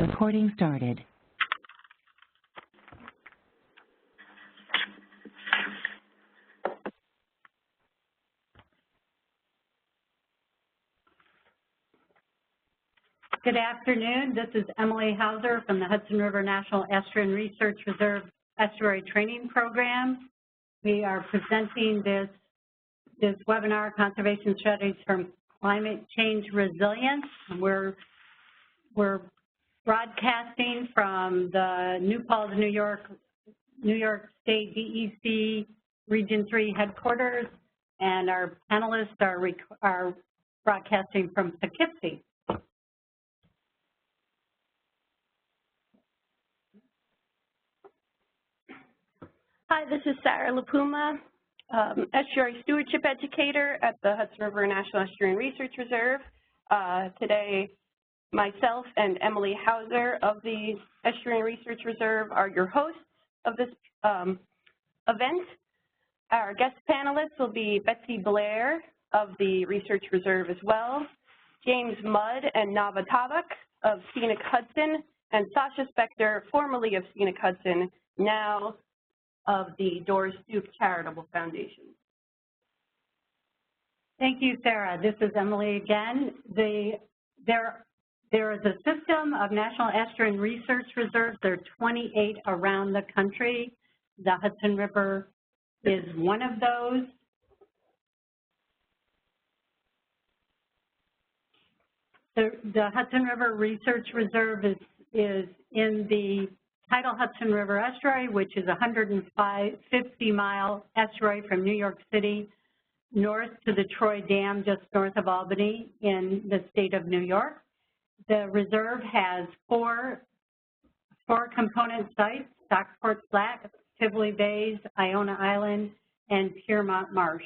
Recording started. Good afternoon. This is Emily Hauser from the Hudson River National Estuarine Research Reserve Estuary Training Program. We are presenting this webinar, Conservation Strategies for Climate Change Resilience. We're broadcasting from the New Paltz, New York State DEC Region 3 headquarters, and our panelists are broadcasting from Poughkeepsie. Hi, this is Sarah LaPuma, Estuary Stewardship Educator at the Hudson River National Estuarine Research Reserve. Today, myself and Emily Hauser of the Estuarine Research Reserve are your hosts of this event. Our guest panelists will be Betsy Blair of the Research Reserve as well, James Mudd and Nava Tabak of Scenic Hudson, and Sacha Spector, formerly of Scenic Hudson, now of the Doris Duke Charitable Foundation. Thank you, Sarah. This is Emily again. There is a system of National Estuarine Research Reserves. There are 28 around the country. The Hudson River is one of those. The Hudson River Research Reserve is in the tidal Hudson River Estuary, which is a 150-mile estuary from New York City north to the Troy Dam just north of Albany in the state of New York. The reserve has four component sites: Stockport Flat, Tivoli Bays, Iona Island, and Piermont Marsh,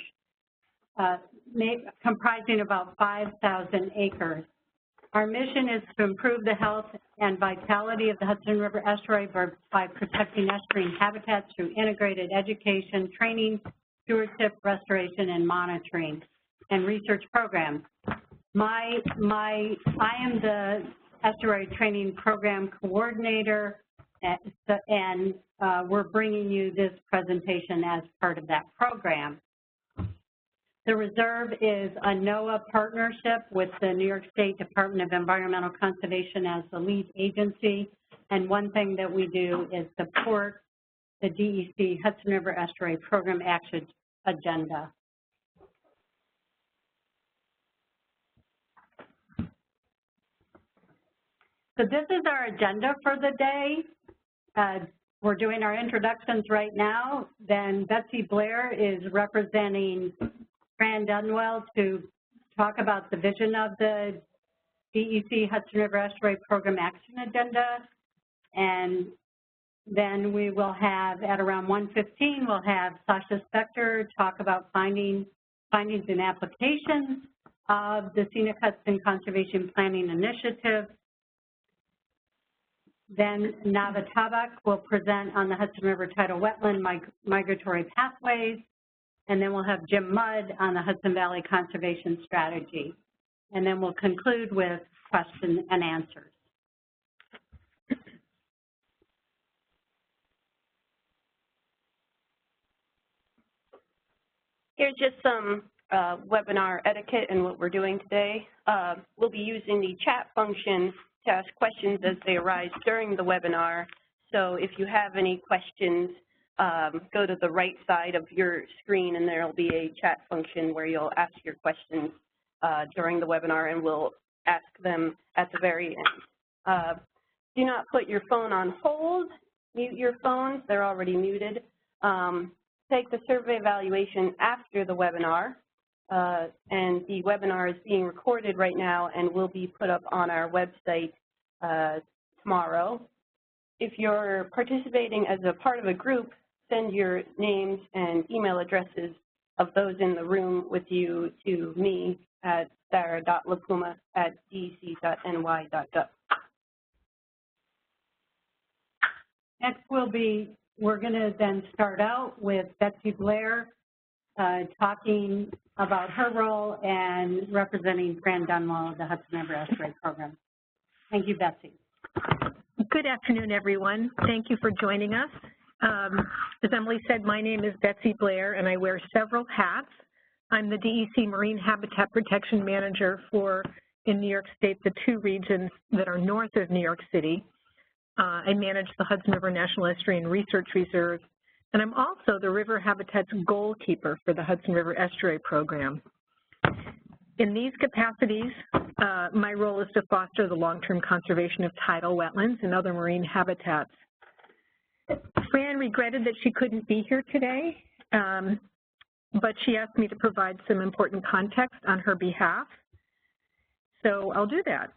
comprising about 5,000 acres. Our mission is to improve the health and vitality of the Hudson River Estuary by protecting estuarine habitats through integrated education, training, stewardship, restoration, and monitoring, and research programs. I am the Estuary Training Program Coordinator, and we're bringing you this presentation as part of that program. The reserve is a NOAA partnership with the New York State Department of Environmental Conservation as the lead agency, and one thing that we do is support the DEC Hudson River Estuary Program Action Agenda. So this is our agenda for the day. We're doing our introductions right now. Then Betsy Blair is representing Fran Dunwell to talk about the vision of the DEC Hudson River Estuary Program Action Agenda. And then we will have, at around 1:15, we'll have Sacha Spector talk about findings and applications of the Scenic Hudson Conservation Planning Initiative. Then Nava Tabak will present on the Hudson River Tidal Wetland Migratory Pathways. And then we'll have Jim Mudd on the Hudson Valley Conservation Strategy. And then we'll conclude with questions and answers. Here's just some webinar etiquette and what we're doing today. We'll be using the chat function to ask questions as they arise during the webinar. So if you have any questions, go to the right side of your screen and there will be a chat function where you'll ask your questions during the webinar, and we'll ask them at the very end. Do not put your phone on hold. Mute your phones. They're already muted. Take the survey evaluation after the webinar, and the webinar is being recorded right now and will be put up on our website tomorrow. If you're participating as a part of a group, send your names and email addresses of those in the room with you to me at sarah.lapuma@dec.ny.gov. Next we're going to then start out with Betsy Blair talking about her role and representing Fran Dunwell of the Hudson River Estuary Program. Thank you, Betsy. afternoon, everyone. Thank you for joining us. As Emily said, my name is Betsy Blair, and I wear several hats. I'm the DEC Marine Habitat Protection Manager for, in New York State, the 2 regions that are north of New York City. I manage the Hudson River National Estuary and Research Reserve, and I'm also the River Habitat's goalkeeper for the Hudson River Estuary Program. In these capacities, my role is to foster the long-term conservation of tidal wetlands and other marine habitats. Fran regretted that she couldn't be here today, but she asked me to provide some important context on her behalf. So I'll do that.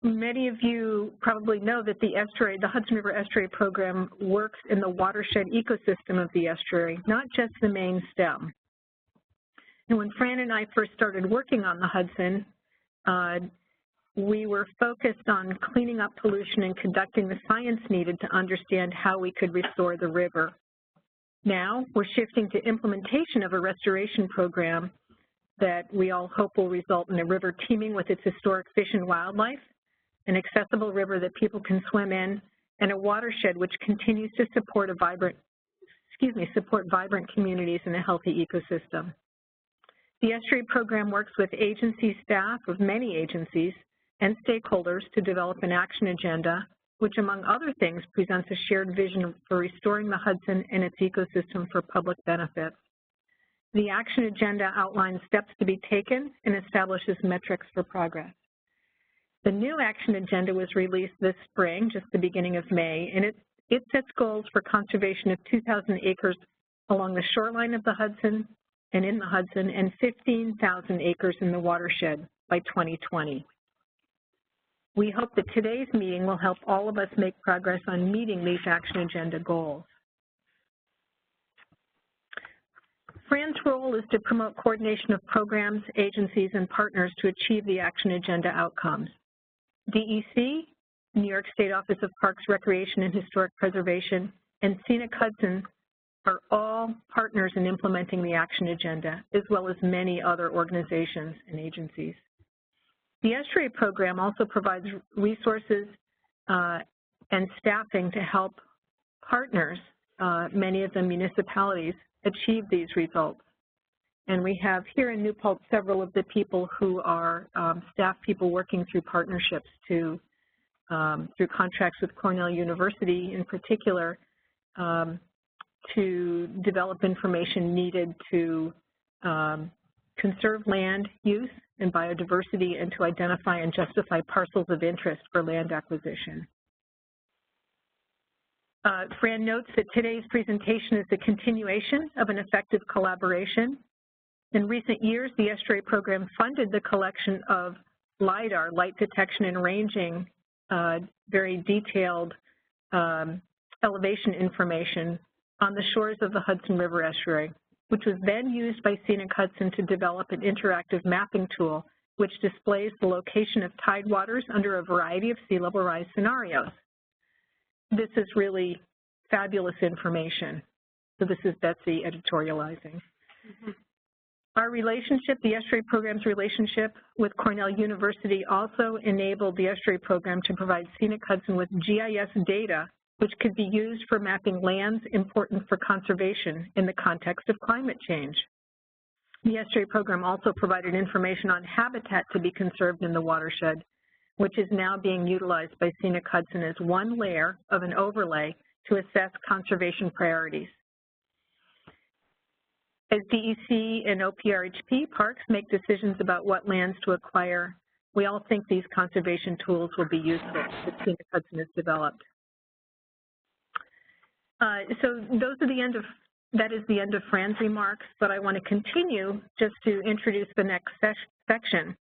Many of you probably know that the estuary, the Hudson River Estuary Program, works in the watershed ecosystem of the estuary, not just the main stem. And when Fran and I first started working on the Hudson, we were focused on cleaning up pollution and conducting the science needed to understand how we could restore the river. Now we're shifting to implementation of a restoration program that we all hope will result in a river teeming with its historic fish and wildlife, an accessible river that people can swim in, and a watershed which continues to support a vibrant communities and a healthy ecosystem. The Estuary Program works with agency staff of many agencies and stakeholders to develop an action agenda, which among other things presents a shared vision for restoring the Hudson and its ecosystem for public benefit. The action agenda outlines steps to be taken and establishes metrics for progress. The new action agenda was released this spring, just the beginning of May, and it sets goals for conservation of 2,000 acres along the shoreline of the Hudson and in the Hudson, and 15,000 acres in the watershed by 2020. We hope that today's meeting will help all of us make progress on meeting these action agenda goals. Fran's role is to promote coordination of programs, agencies, and partners to achieve the action agenda outcomes. DEC, New York State Office of Parks, Recreation, and Historic Preservation, and Scenic Hudson are all partners in implementing the action agenda, as well as many other organizations and agencies. The Estuary Program also provides resources and staffing to help partners, many of them municipalities, achieve these results. And we have here in New Paltz several of the people who are staff people working through partnerships through contracts with Cornell University in particular, to develop information needed to conserve land use and biodiversity and to identify and justify parcels of interest for land acquisition. Fran notes that today's presentation is a continuation of an effective collaboration. In recent years, the Estuary Program funded the collection of LIDAR, light detection and ranging, very detailed elevation information on the shores of the Hudson River Estuary, which was then used by Scenic Hudson to develop an interactive mapping tool which displays the location of tidewaters under a variety of sea level rise scenarios. This is really fabulous information. So this is Betsy editorializing. Our relationship, the Estuary Program's relationship with Cornell University, also enabled the Estuary Program to provide Scenic Hudson with GIS data which could be used for mapping lands important for conservation in the context of climate change. The Estuary Program also provided information on habitat to be conserved in the watershed, which is now being utilized by Scenic Hudson as one layer of an overlay to assess conservation priorities. As DEC and OPRHP parks make decisions about what lands to acquire, we all think these conservation tools will be useful that Scenic Hudson has developed. So that is the end of Fran's remarks, but I want to continue just to introduce the next section,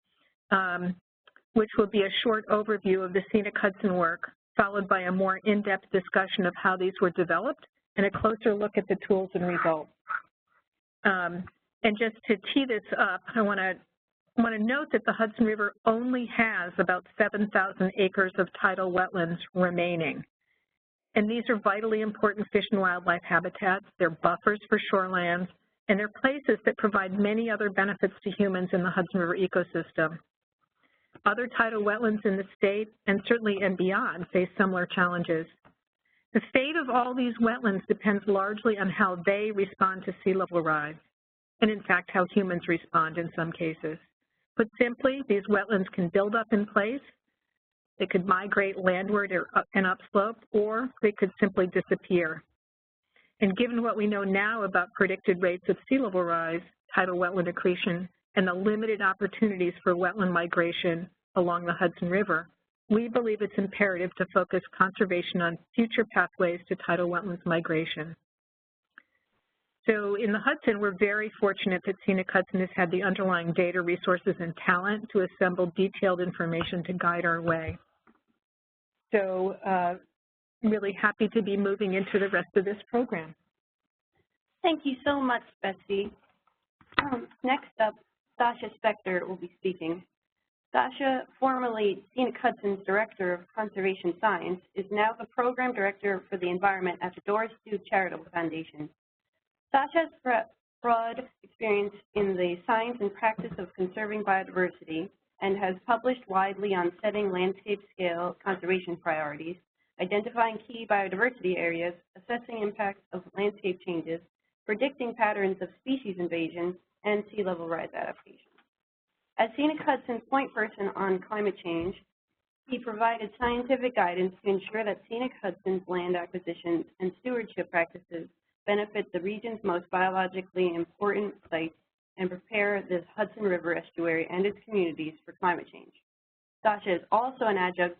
which will be a short overview of the Scenic Hudson work, followed by a more in-depth discussion of how these were developed and a closer look at the tools and results. And just to tee this up, I want to note that the Hudson River only has about 7,000 acres of tidal wetlands remaining. And these are vitally important fish and wildlife habitats. They're buffers for shorelands, and they're places that provide many other benefits to humans in the Hudson River ecosystem. Other tidal wetlands in the state, and certainly and beyond, face similar challenges. The fate of all these wetlands depends largely on how they respond to sea level rise, and in fact, how humans respond in some cases. Put simply, these wetlands can build up in place, they could migrate landward or and upslope, or they could simply disappear. And given what we know now about predicted rates of sea level rise, tidal wetland accretion, and the limited opportunities for wetland migration along the Hudson River, we believe it's imperative to focus conservation on future pathways to tidal wetlands migration. So in the Hudson, we're very fortunate that Scenic Hudson has had the underlying data, resources, and talent to assemble detailed information to guide our way. So I'm really happy to be moving into the rest of this program. Thank you so much, Betsy. Next up, Sacha Spector will be speaking. Sacha, formerly Scenic Hudson's Director of Conservation Science, is now the Program Director for the Environment at the Doris Duke Charitable Foundation. Sacha has broad experience in the science and practice of conserving biodiversity and has published widely on setting landscape-scale conservation priorities, identifying key biodiversity areas, assessing impacts of landscape changes, predicting patterns of species invasion, and sea level rise adaptation. As Scenic Hudson's point person on climate change, he provided scientific guidance to ensure that Scenic Hudson's land acquisitions and stewardship practices benefit the region's most biologically important sites and prepare the Hudson River Estuary and its communities for climate change. Sacha is also an adjunct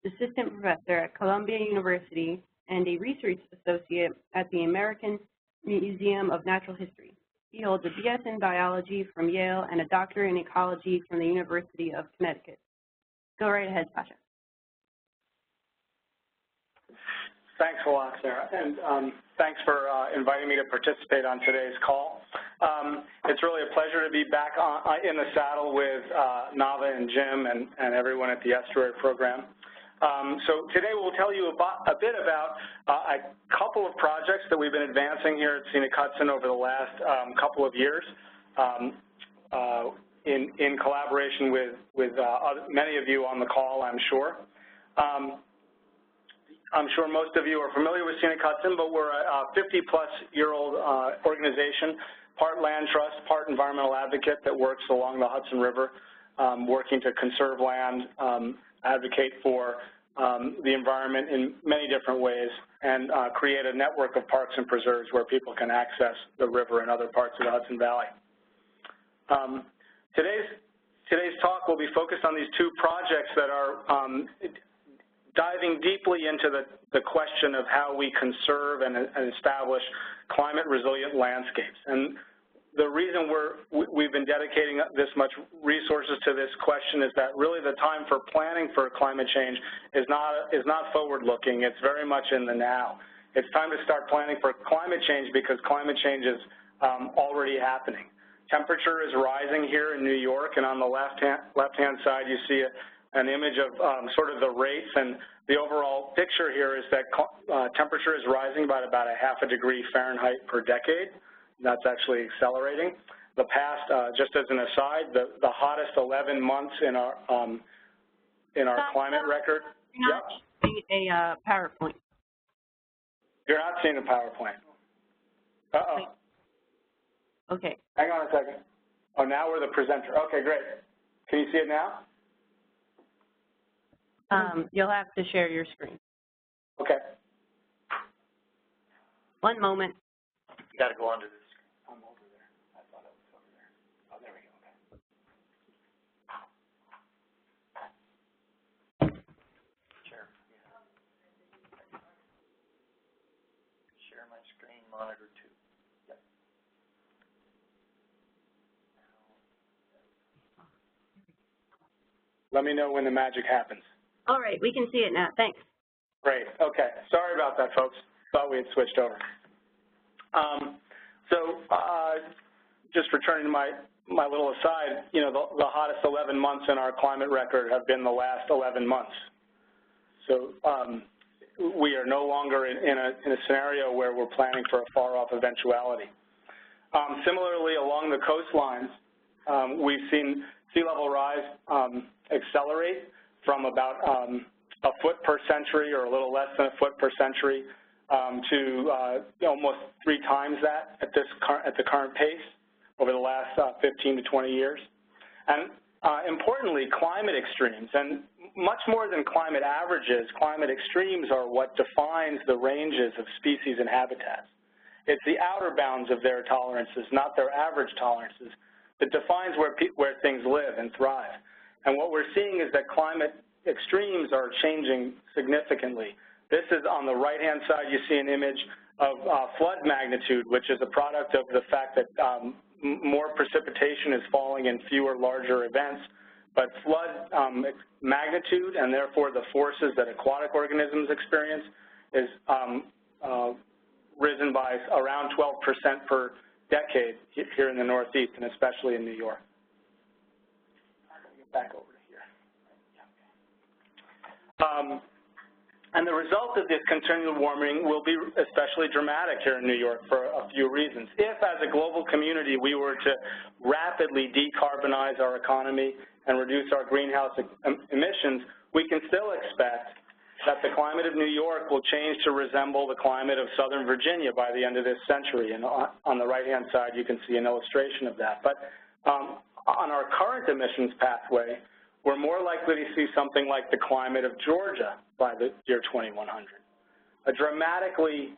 assistant professor at Columbia University and a research associate at the American Museum of Natural History. He holds a BS in biology from Yale and a doctorate in ecology from the University of Connecticut. Go right ahead, Sacha. Thanks a lot, Sarah, and thanks for inviting me to participate on today's call. It's really a pleasure to be back in the saddle with Nava and Jim and everyone at the Estuary program. So today we'll tell you a bit about a couple of projects that we've been advancing here at Scenic Hudson over the last couple of years in collaboration with many of you on the call, I'm sure. I'm sure most of you are familiar with Scenic Hudson, but we're a 50-plus-year-old organization, part land trust, part environmental advocate that works along the Hudson River, working to conserve land, advocate for the environment in many different ways, and create a network of parks and preserves where people can access the river and other parts of the Hudson Valley. Today's talk will be focused on these two projects that are diving deeply into the question of how we conserve and establish climate-resilient landscapes. And the reason we've been dedicating this much resources to this question is that really the time for planning for climate change is not forward-looking. It's very much in the now. It's time to start planning for climate change because climate change is already happening. Temperature is rising here in New York, and on the left-hand side you see an image of sort of the rates, and the overall picture here is that temperature is rising by about ½ degree Fahrenheit per decade. That's actually accelerating. The past, just as an aside, the hottest 11 months in our climate record. You're not seeing a PowerPoint. You're not seeing a PowerPoint. Uh-oh. Okay. Hang on a second. Oh, now we're the presenter. Okay, great. Can you see it now? You'll have to share your screen. Okay. One moment. You got to go under this. I'm over there. I thought it was over there. Oh, there we go. Okay. Share. Yeah. Share my screen, monitor 2. Yep. Let me know when the magic happens. All right, we can see it now. Thanks. Great. Okay. Sorry about that, folks. Thought we had switched over. Just returning to my little aside, you know, the hottest 11 months in our climate record have been the last 11 months. So we are no longer in a scenario where we're planning for a far-off eventuality. Similarly, along the coastlines, we've seen sea level rise accelerate from about a foot per century or a little less than a foot per century to almost 3 times that at the current pace over the last 15 to 20 years. And importantly, climate extremes, and much more than climate averages, climate extremes are what defines the ranges of species and habitats. It's the outer bounds of their tolerances, not their average tolerances, that defines where things live and thrive. And what we're seeing is that climate extremes are changing significantly. This is on the right-hand side, you see an image of flood magnitude, which is a product of the fact that more precipitation is falling in fewer, larger events. But flood magnitude, and therefore the forces that aquatic organisms experience, is risen by around 12% per decade here in the Northeast, and especially in New York. I'm going to get back over to here. And the result of this continual warming will be especially dramatic here in New York for a few reasons. If, as a global community, we were to rapidly decarbonize our economy and reduce our greenhouse emissions, we can still expect that the climate of New York will change to resemble the climate of Southern Virginia by the end of this century. And on the right-hand side, you can see an illustration of that. But on our current emissions pathway, we're more likely to see something like the climate of Georgia by the year 2100. A dramatically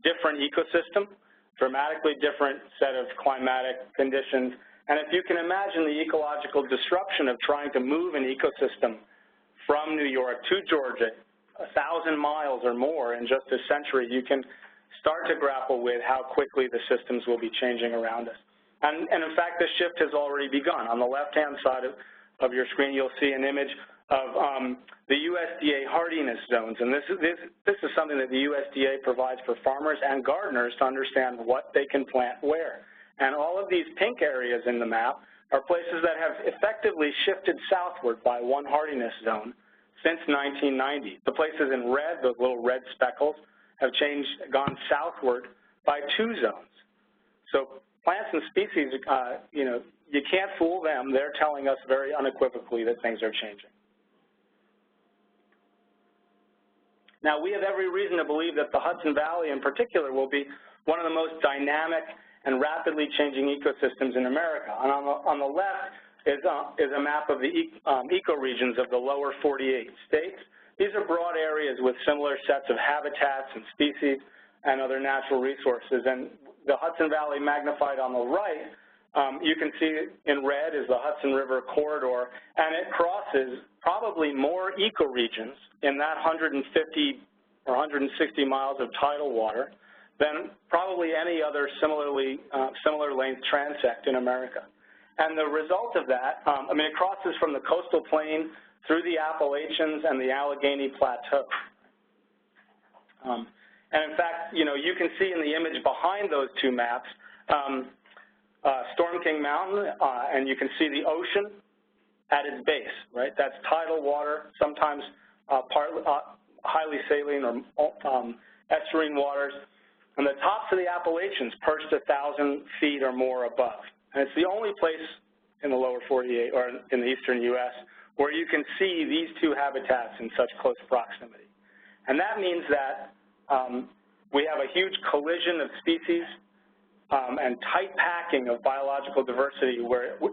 different ecosystem, dramatically different set of climatic conditions. And if you can imagine the ecological disruption of trying to move an ecosystem from New York to Georgia, 1,000 miles or more in just a century, you can start to grapple with how quickly the systems will be changing around us. And in fact, the shift has already begun. On the left-hand side of your screen, you'll see an image of the USDA hardiness zones. And this is something that the USDA provides for farmers and gardeners to understand what they can plant where. And all of these pink areas in the map are places that have effectively shifted southward by 1 hardiness zone since 1990. The places in red, those little red speckles, have gone southward by 2 zones. So plants and species, you can't fool them. They're telling us very unequivocally that things are changing. Now, we have every reason to believe that the Hudson Valley in particular will be one of the most dynamic and rapidly changing ecosystems in America. And on the left is a map of the ecoregions of the lower 48 states. These are broad areas with similar sets of habitats and species and other natural resources. And the Hudson Valley magnified on the right, you can see in red is the Hudson River corridor, and it crosses probably more ecoregions in that 150 or 160 miles of tidal water than probably any other similar length transect in America. And the result of that, it crosses from the coastal plain through the Appalachians and the Allegheny Plateau. And in fact, you can see in the image behind those 2 maps, Storm King Mountain, and you can see the ocean at its base, right? That's tidal water, sometimes highly saline or estuarine waters. And the tops of the Appalachians perched 1,000 feet or more above. And it's the only place in the lower 48 or in the eastern U.S. where you can see these 2 habitats in such close proximity. And that means that we have a huge collision of species and tight packing of biological diversity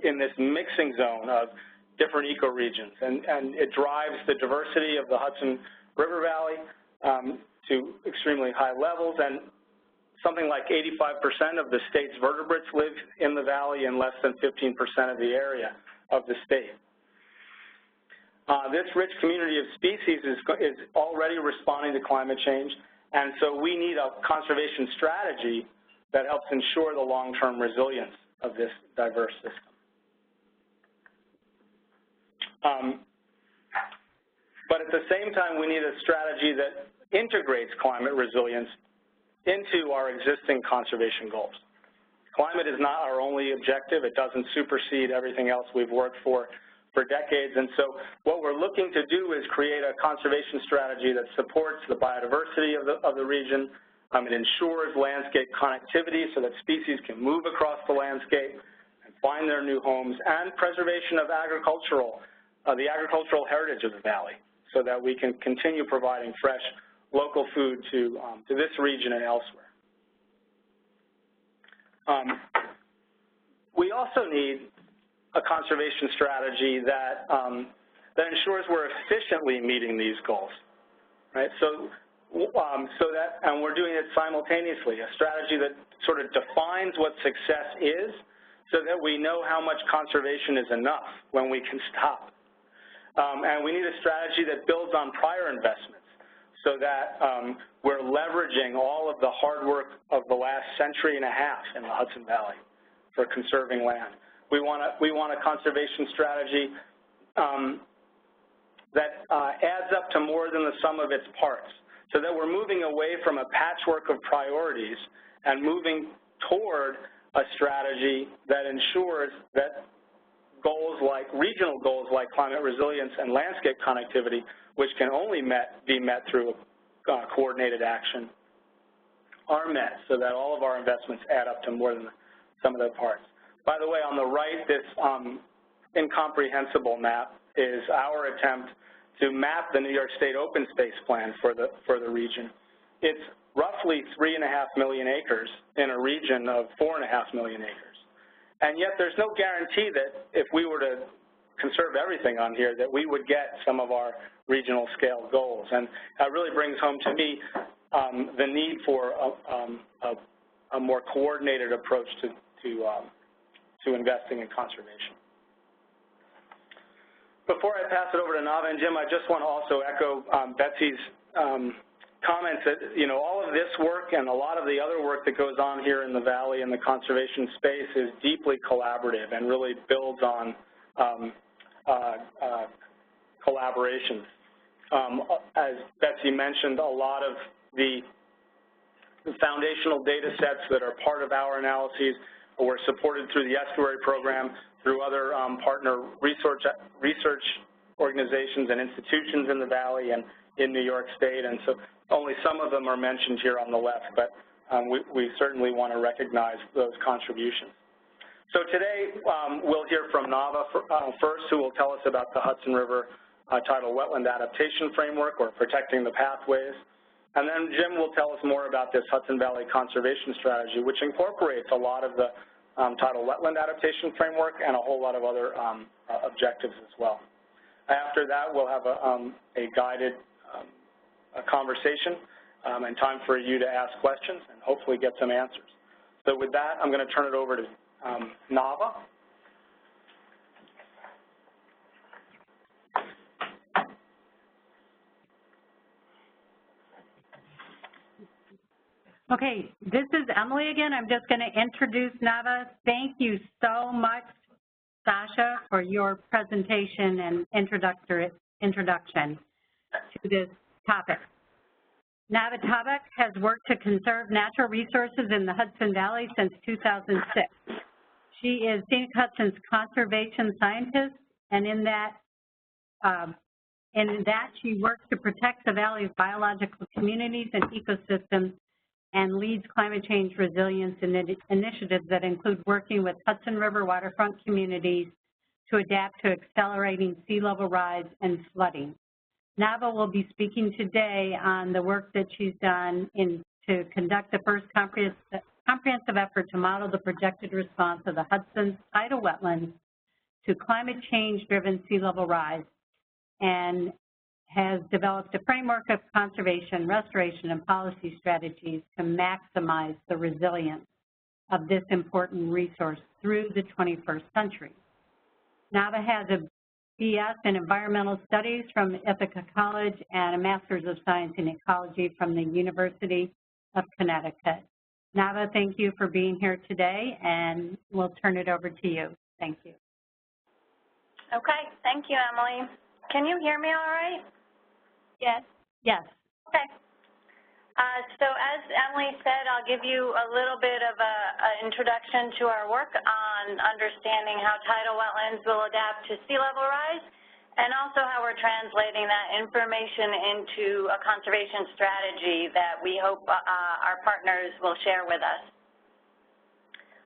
in this mixing zone of different ecoregions. And it drives the diversity of the Hudson River Valley to extremely high levels, and something like 85% of the state's vertebrates live in the valley and less than 15% of the area of the state. This rich community of species is already responding to climate change, and so we need a conservation strategy that helps ensure the long-term resilience of this diverse system. But at the same time, we need a strategy that integrates climate resilience into our existing conservation goals. Climate is not our only objective. It doesn't supersede everything else we've worked for decades. And so what we're looking to do is create a conservation strategy that supports the biodiversity of the region. It ensures landscape connectivity so that species can move across the landscape and find their new homes, and preservation of agricultural the agricultural heritage of the valley so that we can continue providing fresh local food to this region and elsewhere. We also need a conservation strategy that, that ensures we're efficiently meeting these goals, right? And we're doing it simultaneously, a strategy that sort of defines what success is so that we know how much conservation is enough when we can stop. And we need a strategy that builds on prior investments so that we're leveraging all of the hard work of the last century and a half in the Hudson Valley for conserving land. We want a conservation strategy that adds up to more than the sum of its parts, so that we're moving away from a patchwork of priorities and moving toward a strategy that ensures that goals like regional goals like climate resilience and landscape connectivity, which can only be met through coordinated action, are met so that all of our investments add up to more than the sum of their parts. By the way, on the right, this incomprehensible map is our attempt to map the New York State open space plan for the region. It's roughly 3.5 million acres in a region of 4.5 million acres. And yet there's no guarantee that if we were to conserve everything on here that we would get some of our regional scale goals. And that really brings home to me the need for a more coordinated approach to investing in conservation. Before I pass it over to Nava and Jim, I just want to also echo Betsy's comments that, all of this work and a lot of the other work that goes on here in the Valley in the conservation space is deeply collaborative and really builds on collaboration. As Betsy mentioned, a lot of the foundational data sets that are part of our analyses were supported through the Estuary program, through other partner research organizations and institutions in the Valley and in New York State, and so only some of them are mentioned here on the left, but we certainly want to recognize those contributions. So today we'll hear from Nava first, who will tell us about the Hudson River Tidal Wetland Adaptation Framework, or Protecting the Pathways, and then Jim will tell us more about this Hudson Valley Conservation Strategy, which incorporates a lot of the Tidal Wetland Adaptation Framework and a whole lot of other objectives as well. After that, we'll have a guided conversation and time for you to ask questions and hopefully get some answers. So with that, I'm going to turn it over to Nava. Okay, this is Emily again. I'm just going to introduce Nava. Thank you so much, Sacha, for your presentation and introduction to this topic. Nava Tabak has worked to conserve natural resources in the Hudson Valley since 2006. She is Scenic Hudson's conservation scientist, and in that she works to protect the valley's biological communities and ecosystems and leads climate change resilience initiatives that include working with Hudson River waterfront communities to adapt to accelerating sea level rise and flooding. Nava will be speaking today on the work that she's done to conduct the first comprehensive effort to model the projected response of the Hudson's tidal wetlands to climate change-driven sea level rise, and has developed a framework of conservation, restoration, and policy strategies to maximize the resilience of this important resource through the 21st century. Nava has a BS in Environmental Studies from Ithaca College and a Master's of Science in Ecology from the University of Connecticut. Nava, thank you for being here today, and we'll turn it over to you. Thank you. Okay, thank you, Emily. Can you hear me all right? Yes. Yes. Okay. So as Emily said, I'll give you a little bit of an introduction to our work on understanding how tidal wetlands will adapt to sea level rise, and also how we're translating that information into a conservation strategy that we hope our partners will share with us.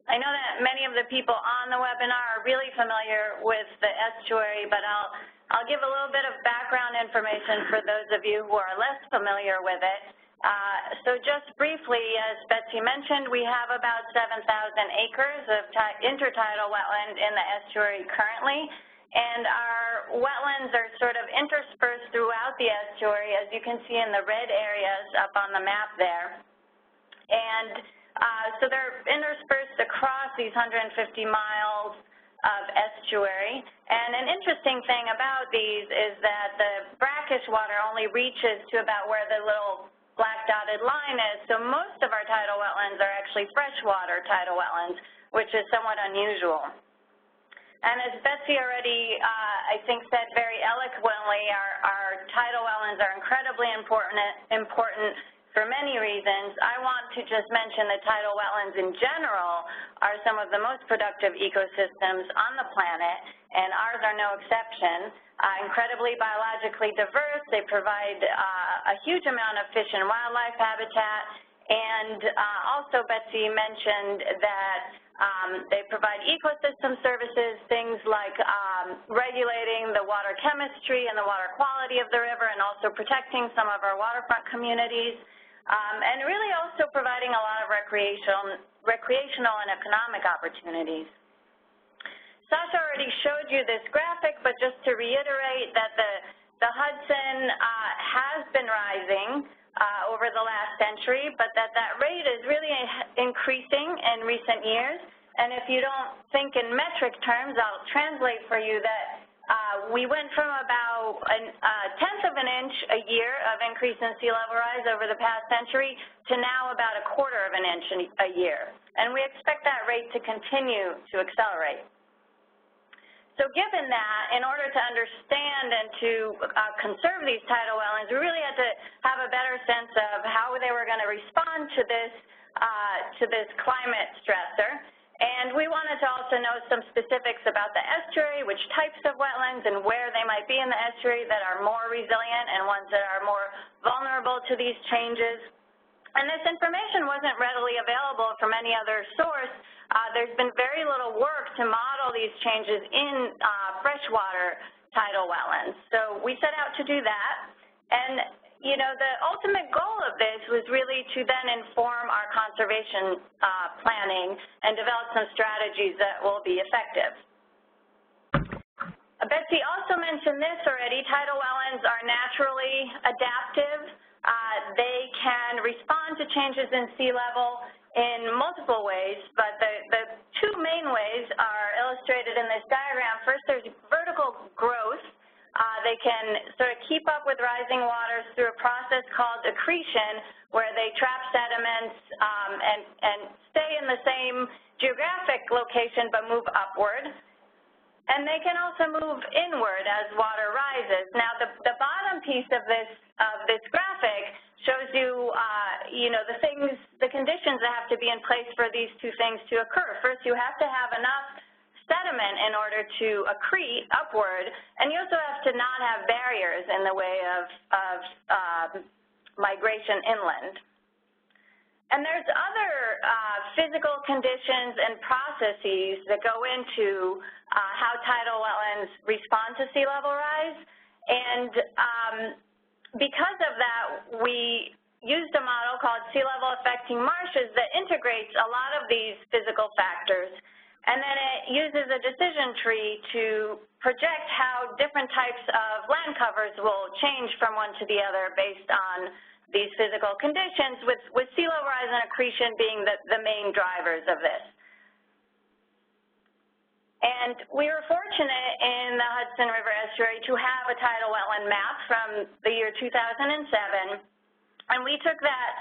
I know that many of the people on the webinar are really familiar with the estuary, but I'll I'll give a little bit of background information for those of you who are less familiar with it. So just briefly, as Betsy mentioned, we have about 7,000 acres of intertidal wetland in the estuary currently, and our wetlands are sort of interspersed throughout the estuary, as you can see in the red areas up on the map there. And so they're interspersed across these 150 miles of estuary. And an interesting thing about these is that the brackish water only reaches to about where the little black dotted line is, so most of our tidal wetlands are actually freshwater tidal wetlands, which is somewhat unusual. And as Betsy already, I think, said very eloquently, our tidal wetlands are incredibly important for many reasons. I want to just mention that tidal wetlands in general are some of the most productive ecosystems on the planet, and ours are no exception. Incredibly biologically diverse, they provide a huge amount of fish and wildlife habitat, and also Betsy mentioned that they provide ecosystem services, things like regulating the water chemistry and the water quality of the river, and also protecting some of our waterfront communities, and really also providing a lot of recreational and economic opportunities. Sacha already showed you this graphic, but just to reiterate that the Hudson has been rising over the last century, but that rate is really increasing in recent years. And if you don't think in metric terms, I'll translate for you that we went from about a tenth of an inch a year of increase in sea level rise over the past century to now about a quarter of an inch a year. And we expect that rate to continue to accelerate. So given that, in order to understand and to conserve these tidal wetlands, we really had to have a better sense of how they were going to respond to this climate stressor. And we wanted to also know some specifics about the estuary, which types of wetlands and where they might be in the estuary that are more resilient and ones that are more vulnerable to these changes. And this information wasn't readily available from any other source. There's been very little work to model these changes in freshwater tidal wetlands. So we set out to do that. And, you know, the ultimate goal of this was really to then inform our conservation planning and develop some strategies that will be effective. Betsy also mentioned this already. Tidal wetlands are naturally adaptive. They can respond to changes in sea level in multiple ways, but the two main ways are illustrated in this diagram. First, there's vertical growth. They can sort of keep up with rising waters through a process called accretion, where they trap sediments and stay in the same geographic location but move upward. And they can also move inward as water rises. Now, the bottom piece of this graphic shows you, you know, the conditions that have to be in place for these two things to occur. First, you have to have enough sediment in order to accrete upward, and you also have to not have barriers in the way of migration inland. And there's other physical conditions and processes that go into how tidal wetlands respond to sea level rise. And because of that, we used a model called Sea Level Affecting Marshes that integrates a lot of these physical factors. And then it uses a decision tree to project how different types of land covers will change from one to the other based on these physical conditions, with sea level rise and accretion being the main drivers of this. And we were fortunate in the Hudson River Estuary to have a tidal wetland map from the year 2007, and we took that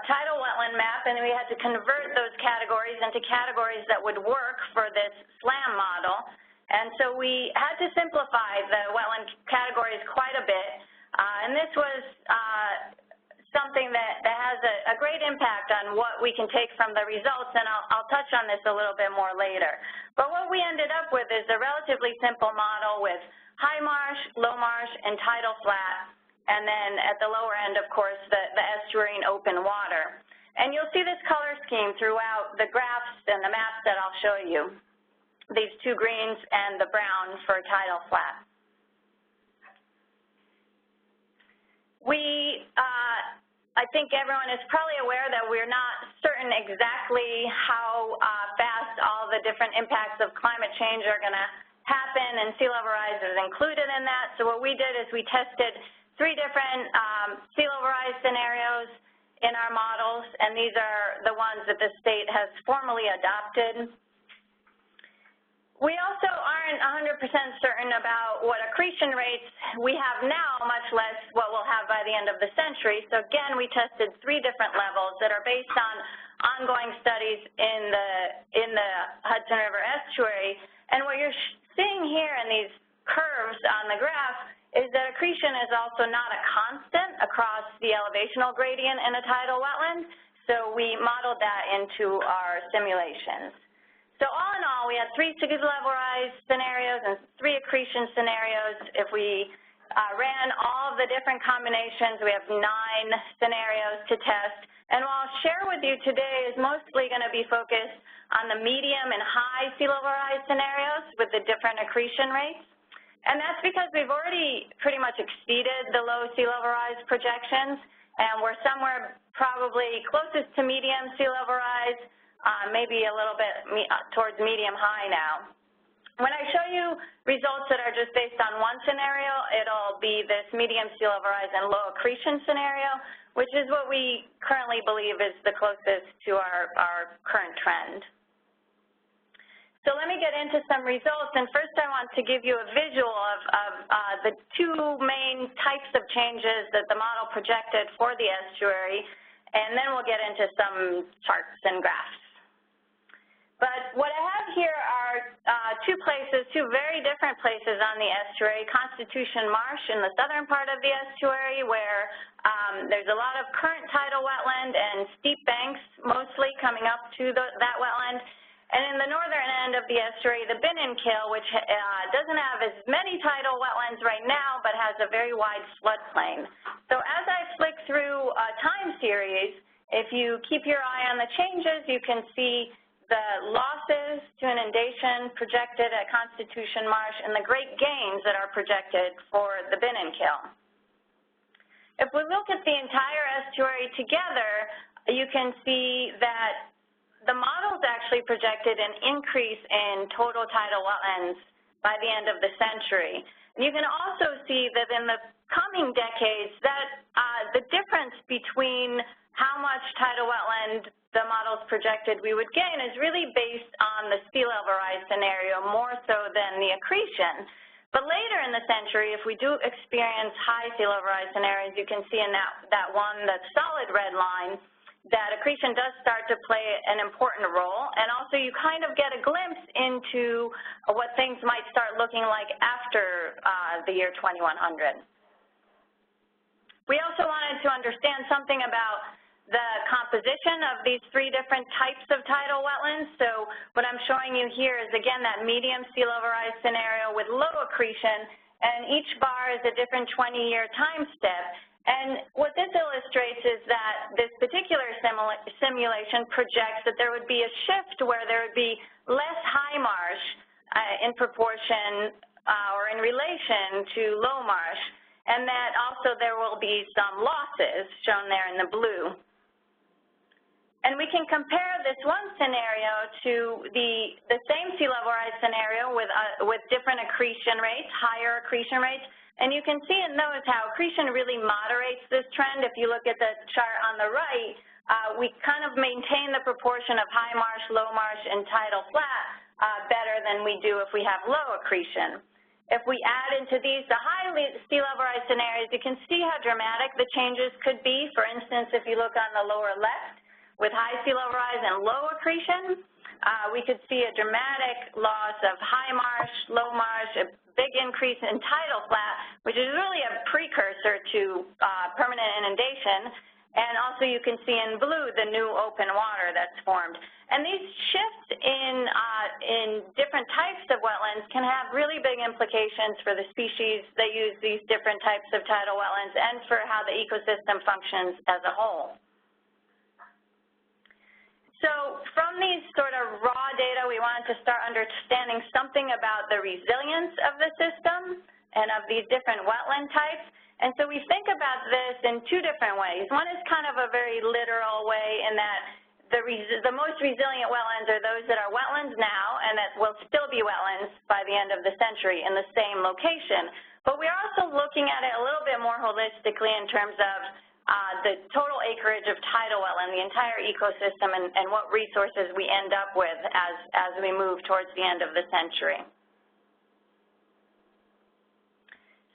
tidal wetland map and we had to convert those categories into categories that would work for this SLAM model. And so we had to simplify the wetland categories quite a bit. And this was something that has a great impact on what we can take from the results, and I'll touch on this a little bit more later. But what we ended up with is a relatively simple model with high marsh, low marsh, and tidal flat, and then at the lower end, of course, the estuarine open water. And you'll see this color scheme throughout the graphs and the maps that I'll show you, these two greens and the brown for tidal flat. I think everyone is probably aware that we're not certain exactly how fast all the different impacts of climate change are going to happen, and sea level rise is included in that. So what we did is we tested 3 different sea level rise scenarios in our models, and these are the ones that the state has formally adopted. We also aren't 100% certain about what accretion rates we have now, much less what we'll have by the end of the century. So again, we tested 3 different levels that are based on ongoing studies in the Hudson River Estuary. And what you're seeing here in these curves on the graph is that accretion is also not a constant across the elevational gradient in a tidal wetland. So we modeled that into our simulations. So all in all, we had 3 sea level rise scenarios and 3 accretion scenarios. If we ran all of the different combinations, we have 9 scenarios to test. And what I'll share with you today is mostly going to be focused on the medium and high sea level rise scenarios with the different accretion rates. And that's because we've already pretty much exceeded the low sea level rise projections, and we're somewhere probably closest to medium sea level rise, maybe a little bit towards medium high now. When I show you results that are just based on one scenario, it'll be this medium sea level rise and low accretion scenario, which is what we currently believe is the closest to our current trend. So let me get into some results, and first I want to give you a visual of the 2 main types of changes that the model projected for the estuary, and then we'll get into some charts and graphs. But what I have here are 2 places, 2 very different places on the estuary. Constitution Marsh in the southern part of the estuary, where there's a lot of current tidal wetland and steep banks mostly coming up to that wetland. And in the northern end of the estuary, the Binnenkill, which doesn't have as many tidal wetlands right now, but has a very wide floodplain. So as I flick through a time series, if you keep your eye on the changes, you can see the losses to inundation projected at Constitution Marsh and the great gains that are projected for the Binnenkill. If we look at the entire estuary together, you can see that the models actually projected an increase in total tidal wetlands by the end of the century. And you can also see that in the coming decades that the difference between how much tidal wetland the models projected we would gain is really based on the sea level rise scenario more so than the accretion. But later in the century, if we do experience high sea level rise scenarios, you can see in that solid red line, that accretion does start to play an important role, and also you kind of get a glimpse into what things might start looking like after the year 2100. We also wanted to understand something about the composition of these 3 different types of tidal wetlands. So what I'm showing you here is, again, that medium sea level rise scenario with low accretion, and each bar is a different 20-year time step. And what this illustrates is that this particular simulation projects that there would be a shift where there would be less high marsh in proportion or in relation to low marsh, and that also there will be some losses shown there in the blue. And we can compare this one scenario to the same sea level rise scenario with different accretion rates, higher accretion rates. And you can see and notice how accretion really moderates this trend. If you look at the chart on the right, we kind of maintain the proportion of high marsh, low marsh, and tidal flat better than we do if we have low accretion. If we add into these the high sea level rise scenarios, you can see how dramatic the changes could be. For instance, if you look on the lower left, with high sea level rise and low accretion, we could see a dramatic loss of high marsh, low marsh, a big increase in tidal flat, which is really a precursor to permanent inundation. And also you can see in blue the new open water that's formed. And these shifts in different types of wetlands can have really big implications for the species that use these different types of tidal wetlands and for how the ecosystem functions as a whole. So from these sort of raw data, we wanted to start understanding something about the resilience of the system and of these different wetland types. And so we think about this in two different ways. One is kind of a very literal way in that the most resilient wetlands are those that are wetlands now and that will still be wetlands by the end of the century in the same location. But we're also looking at it a little bit more holistically in terms of the total acreage of tidal wetland, the entire ecosystem, and what resources we end up with as we move towards the end of the century.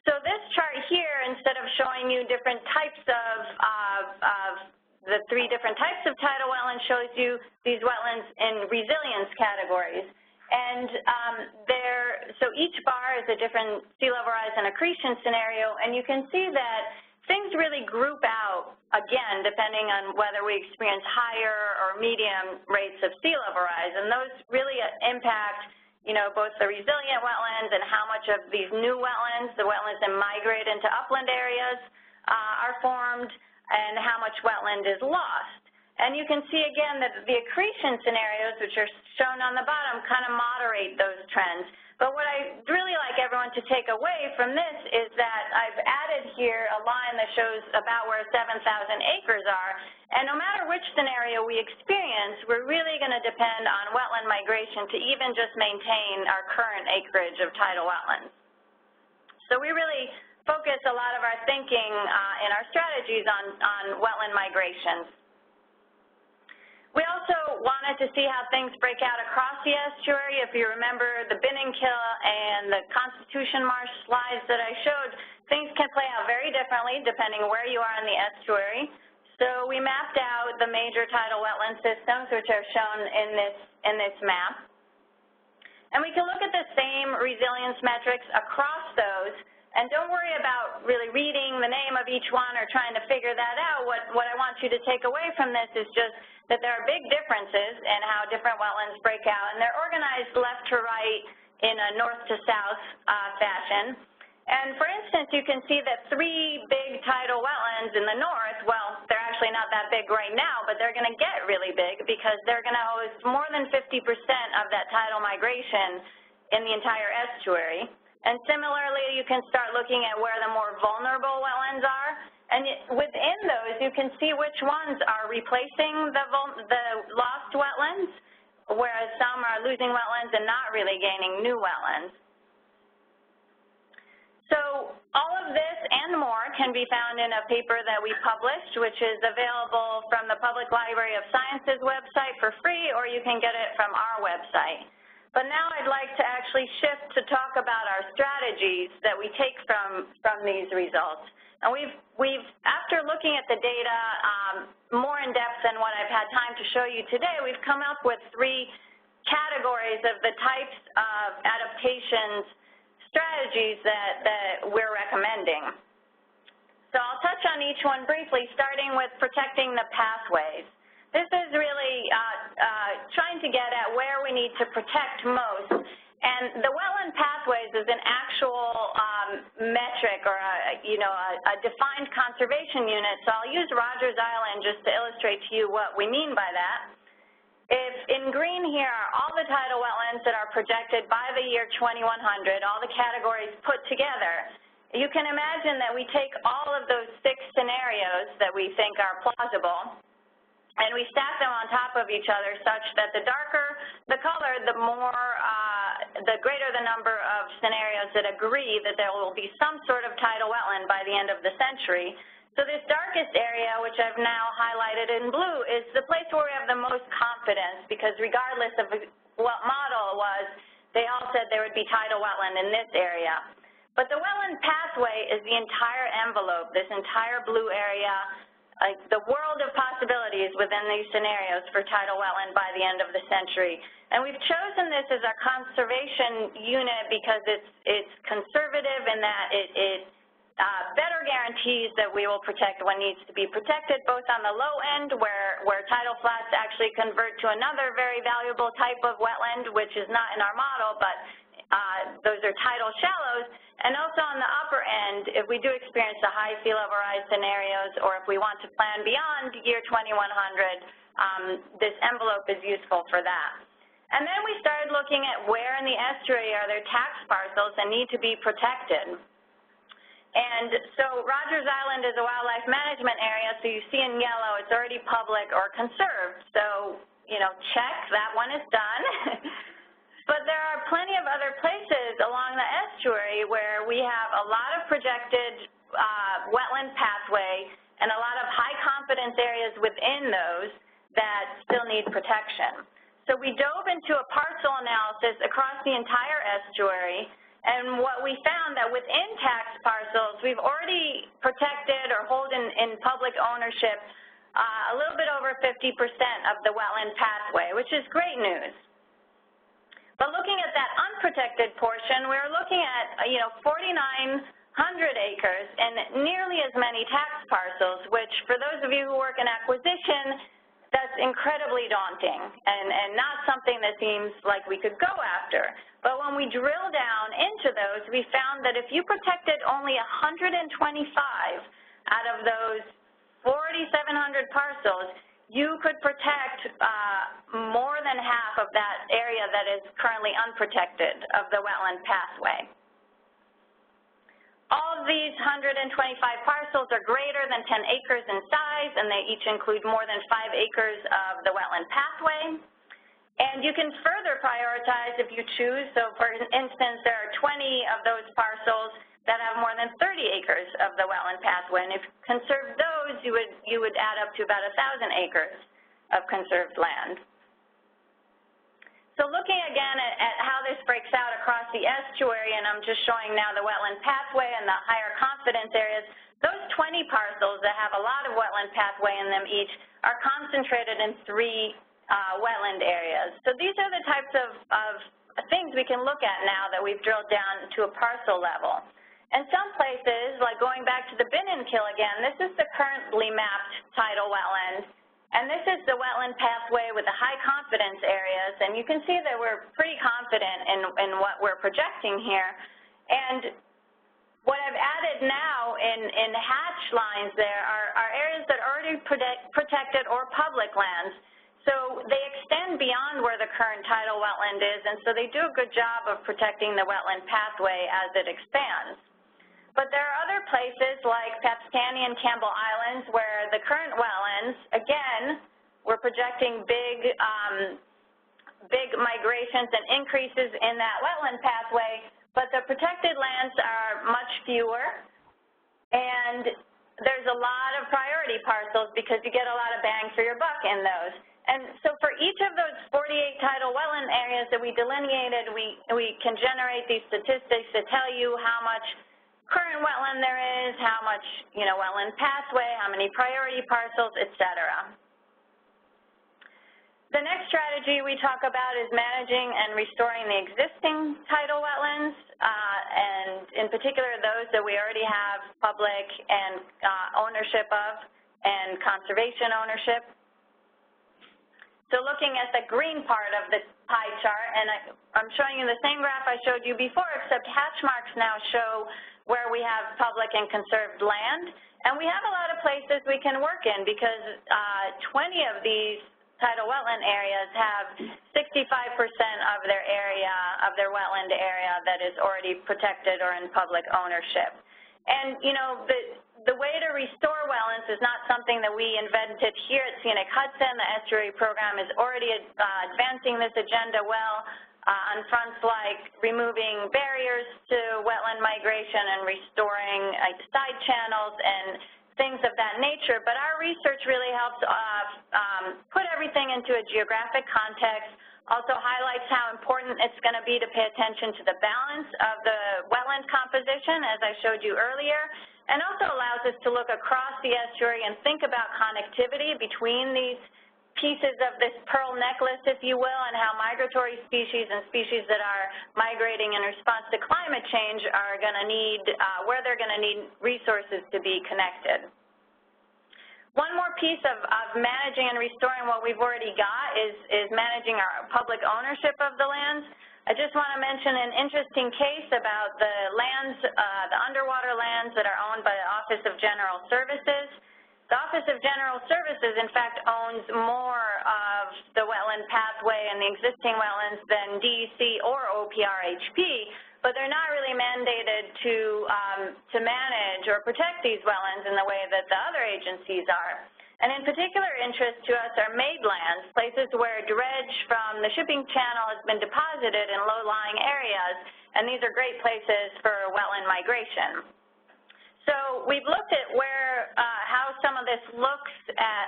So this chart here, instead of showing you different types of the three different types of tidal wetlands, shows you these wetlands in resilience categories. And so each bar is a different sea level rise and accretion scenario, and you can see that things really group out, again, depending on whether we experience higher or medium rates of sea level rise. And those really impact, you know, both the resilient wetlands and how much of these new wetlands, the wetlands that migrate into upland areas, are formed, and how much wetland is lost. And you can see, again, that the accretion scenarios, which are shown on the bottom, kind of moderate those trends. But what I'd really like everyone to take away from this is that I've added here a line that shows about where 7,000 acres are. And no matter which scenario we experience, we're really going to depend on wetland migration to even just maintain our current acreage of tidal wetlands. So we really focus a lot of our thinking and our strategies on wetland migrations. We also wanted to see how things break out across the estuary. If you remember the Binnenkill and the Constitution Marsh slides that I showed, things can play out very differently depending where you are in the estuary. So we mapped out the major tidal wetland systems, which are shown in this map. And we can look at the same resilience metrics across those. And don't worry about really reading the name of each one or trying to figure that out. What I want you to take away from this is just that there are big differences in how different wetlands break out, and they're organized left to right in a north to south fashion. And for instance, you can see that three big tidal wetlands in the north, well, they're actually not that big right now, but they're going to get really big because they're going to host more than 50% of that tidal migration in the entire estuary. And similarly, you can start looking at where the more vulnerable wetlands are. And within those, you can see which ones are replacing the lost wetlands, whereas some are losing wetlands and not really gaining new wetlands. So all of this and more can be found in a paper that we published, which is available from the Public Library of Sciences website for free, or you can get it from our website. But now I'd like to actually shift to talk about our strategies that we take from these results. And we've after looking at the data more in depth than what I've had time to show you today, we've come up with three categories of the types of adaptations strategies that we're recommending. So I'll touch on each one briefly, starting with protecting the pathways. This is really trying to get at where we need to protect most. And the wetland pathways is an actual metric or a defined conservation unit. So I'll use Rogers Island just to illustrate to you what we mean by that. If in green here are all the tidal wetlands that are projected by the year 2100, all the categories put together, you can imagine that we take all of those 6 scenarios that we think are plausible, and we stack them on top of each other such that the darker the color, the greater the number of scenarios that agree that there will be some sort of tidal wetland by the end of the century. So this darkest area, which I've now highlighted in blue, is the place where we have the most confidence, because regardless of what model it was, they all said there would be tidal wetland in this area. But the wetland pathway is the entire envelope, this entire blue area, the world of possibilities within these scenarios for tidal wetland by the end of the century. And we've chosen this as our conservation unit because it's conservative in that it better guarantees that we will protect what needs to be protected, both on the low end where tidal flats actually convert to another very valuable type of wetland, which is not in our model, but those are tidal shallows, and also on the upper end, if we do experience the high sea level rise scenarios, or if we want to plan beyond year 2100, this envelope is useful for that. And then we started looking at where in the estuary are there tax parcels that need to be protected. And so Rogers Island is a wildlife management area, so you see in yellow it's already public or conserved. So, you know, check, that one is done. But there are plenty of other places along the estuary where we have a lot of projected wetland pathway and a lot of high confidence areas within those that still need protection. So we dove into a parcel analysis across the entire estuary, and what we found that within taxed parcels, we've already protected or hold in public ownership a little bit over 50% of the wetland pathway, which is great news. But looking at that unprotected portion, we're looking at, 4,900 acres and nearly as many tax parcels, which for those of you who work in acquisition, that's incredibly daunting and not something that seems like we could go after. But when we drill down into those, we found that if you protected only 125 out of those 4,700 parcels, you could protect more than half of that area that is currently unprotected of the wetland pathway. All of these 125 parcels are greater than 10 acres in size, and they each include more than 5 acres of the wetland pathway. And you can further prioritize if you choose. So, for instance, there are 20 of those parcels that have more than 30 acres of the wetland pathway, and if you conserve those, you would add up to about 1,000 acres of conserved land. So looking again at how this breaks out across the estuary, and I'm just showing now the wetland pathway and the higher confidence areas, those 20 parcels that have a lot of wetland pathway in them each are concentrated in 3 wetland areas. So these are the types of things we can look at now that we've drilled down to a parcel level. And some places, like going back to the Binnen Kill again, this is the currently mapped tidal wetland, and this is the wetland pathway with the high confidence areas, and you can see that we're pretty confident in what we're projecting here. And what I've added now in hatch lines there are areas that are already protected or public lands. So they extend beyond where the current tidal wetland is, and so they do a good job of protecting the wetland pathway as it expands. But there are other places like Papstani and Campbell Islands where the current wetlands, again, we're projecting big migrations and increases in that wetland pathway, but the protected lands are much fewer, and there's a lot of priority parcels because you get a lot of bang for your buck in those. And so for each of those 48 tidal wetland areas that we delineated, we can generate these statistics to tell you how much current wetland there is, how much, wetland pathway, how many priority parcels, et cetera. The next strategy we talk about is managing and restoring the existing tidal wetlands, and in particular those that we already have public and ownership of and conservation ownership. So looking at the green part of the pie chart, and I'm showing you the same graph I showed you before, except hatch marks now show where we have public and conserved land. And we have a lot of places we can work in because 20 of these tidal wetland areas have 65% of their area, of their wetland area that is already protected or in public ownership. And, the way to restore wetlands is not something that we invented here at Scenic Hudson. The Estuary program is already advancing this agenda well on fronts like removing barriers to wetland migration and restoring side channels and things of that nature. But our research really helps put everything into a geographic context, also highlights how important it's going to be to pay attention to the balance of the wetland composition, as I showed you earlier, and also allows us to look across the estuary and think about connectivity between these pieces of this pearl necklace, if you will, and how migratory species and species that are migrating in response to climate change are going to need, where they're going to need resources to be connected. One more piece of managing and restoring what we've already got is managing our public ownership of the lands. I just want to mention an interesting case about the lands, the underwater lands that are owned by the Office of General Services. The Office of General Services, in fact, owns more of the wetland pathway and the existing wetlands than DEC or OPRHP, but they're not really mandated to manage or protect these wetlands in the way that the other agencies are. And in particular interest to us are made lands, places where dredge from the shipping channel has been deposited in low-lying areas, and these are great places for wetland migration. So we've looked at how some of this looks at,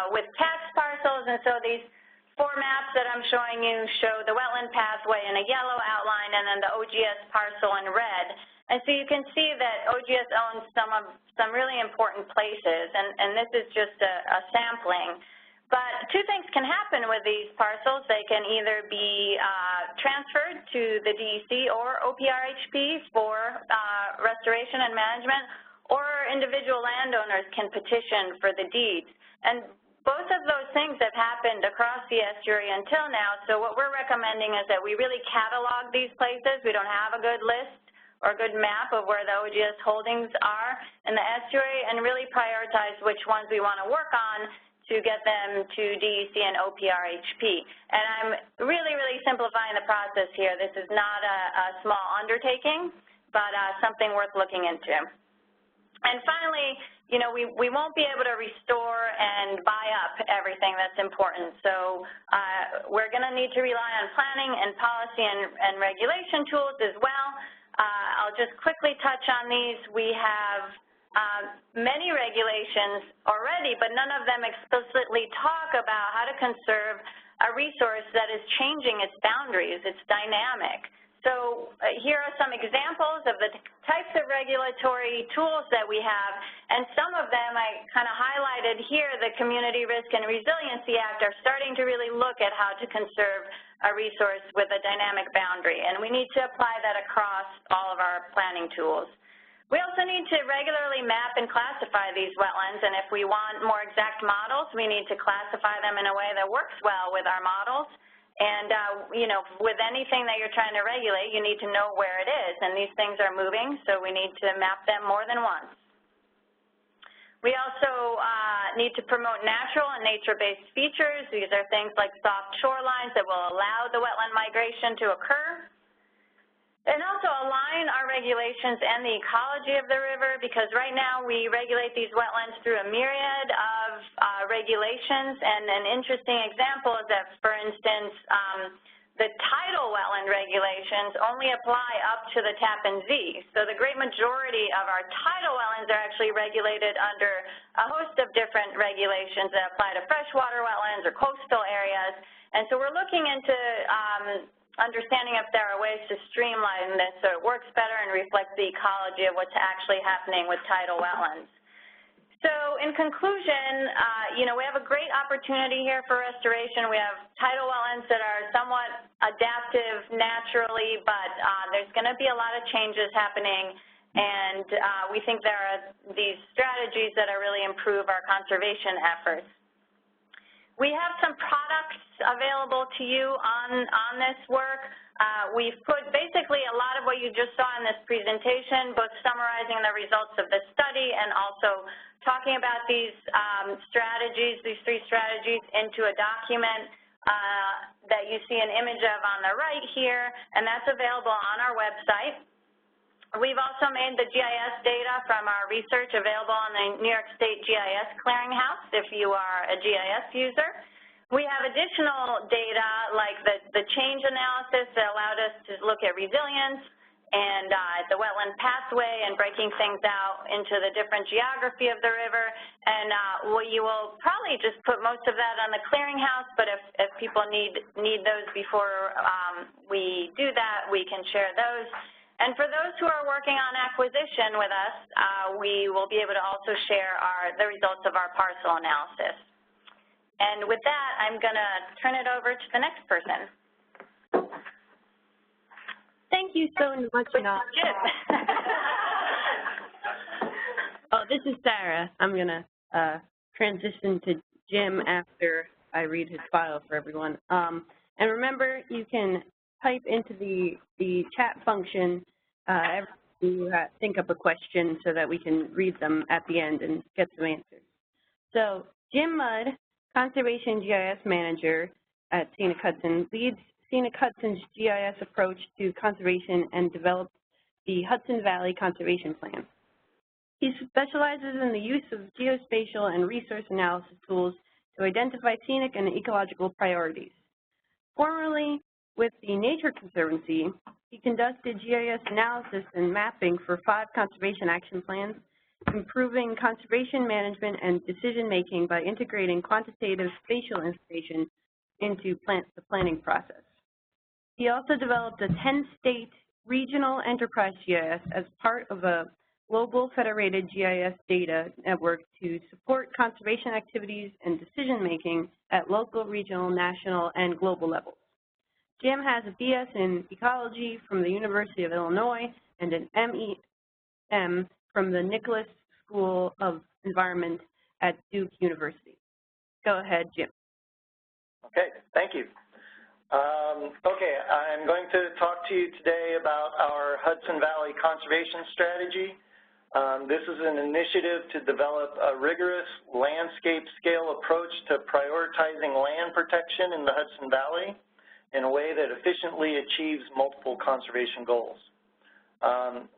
with tax parcels, and so these 4 maps that I'm showing you show the wetland pathway in a yellow outline and then the OGS parcel in red. And so you can see that OGS owns some really important places, and this is just a sampling. But 2 things can happen with these parcels. They can either be transferred to the DEC or OPRHP for restoration and management, or individual landowners can petition for the deeds. And both of those things have happened across the estuary until now, so what we're recommending is that we really catalog these places. We don't have a good list or a good map of where the OGS holdings are in the estuary, and really prioritize which ones we want to work on to get them to DEC and OPRHP. And I'm really, really simplifying the process here. This is not a small undertaking, but something worth looking into. And finally, you know, we won't be able to restore and buy up everything that's important. So we're going to need to rely on planning and policy and regulation tools as well. I'll just quickly touch on these. We have many regulations already, but none of them explicitly talk about how to conserve a resource that is changing its boundaries. It's dynamic. So here are some examples of the types of regulatory tools that we have, and some of them I kind of highlighted here. The Community Risk and Resiliency Act are starting to really look at how to conserve a resource with a dynamic boundary, and we need to apply that across all of our planning tools. We also need to regularly map and classify these wetlands, and if we want more exact models, we need to classify them in a way that works well with our models. And, you know, with anything that you're trying to regulate, you need to know where it is, and these things are moving, so we need to map them more than once. We also need to promote natural and nature-based features. These are things like soft shorelines that will allow the wetland migration to occur. And also align our regulations and the ecology of the river, because right now we regulate these wetlands through a myriad of regulations. And an interesting example is that, for instance, the tidal wetland regulations only apply up to the Tappan Zee. So the great majority of our tidal wetlands are actually regulated under a host of different regulations that apply to freshwater wetlands or coastal areas. And so we're looking into understanding if there are ways to streamline this so it works better and reflects the ecology of what's actually happening with tidal wetlands. So in conclusion, you know, we have a great opportunity here for restoration. We have tidal wetlands that are somewhat adaptive naturally, but there's going to be a lot of changes happening, and we think there are these strategies that are really improve our conservation efforts. We have some products available to you on this work. We've put basically a lot of what you just saw in this presentation, both summarizing the results of the study and also talking about these strategies, these 3 strategies, into a document that you see an image of on the right here, and that's available on our website. We've also made the GIS data from our research available on the New York State GIS Clearinghouse if you are a GIS user. We have additional data like the change analysis that allowed us to look at resilience and the wetland pathway and breaking things out into the different geography of the river. And you will probably just put most of that on the clearinghouse, but if people need those before we do that, we can share those. And for those who are working on acquisition with us, we will be able to also share the results of our parcel analysis. And with that, I'm going to turn it over to the next person. Thank you so much, Nava. Oh, this is Sarah. I'm going to transition to Jim after I read his file for everyone. And remember, you can type into the chat function every time you think up a question so that we can read them at the end and get some answers. So Jim Mudd, Conservation GIS Manager at Scenic Hudson, leads Scenic Hudson's GIS approach to conservation and developed the Hudson Valley Conservation Plan. He specializes in the use of geospatial and resource analysis tools to identify scenic and ecological priorities. Formerly with the Nature Conservancy, he conducted GIS analysis and mapping for 5 conservation action plans, improving conservation management and decision-making by integrating quantitative spatial information into the planning process. He also developed a 10-state regional enterprise GIS as part of a global federated GIS data network to support conservation activities and decision-making at local, regional, national, and global levels. Jim has a BS in ecology from the University of Illinois and an MEM from the Nicholas School of Environment at Duke University. Go ahead, Jim. Okay, thank you. Okay, I'm going to talk to you today about our Hudson Valley Conservation Strategy. This is an initiative to develop a rigorous landscape scale approach to prioritizing land protection in the Hudson Valley in a way that efficiently achieves multiple conservation goals.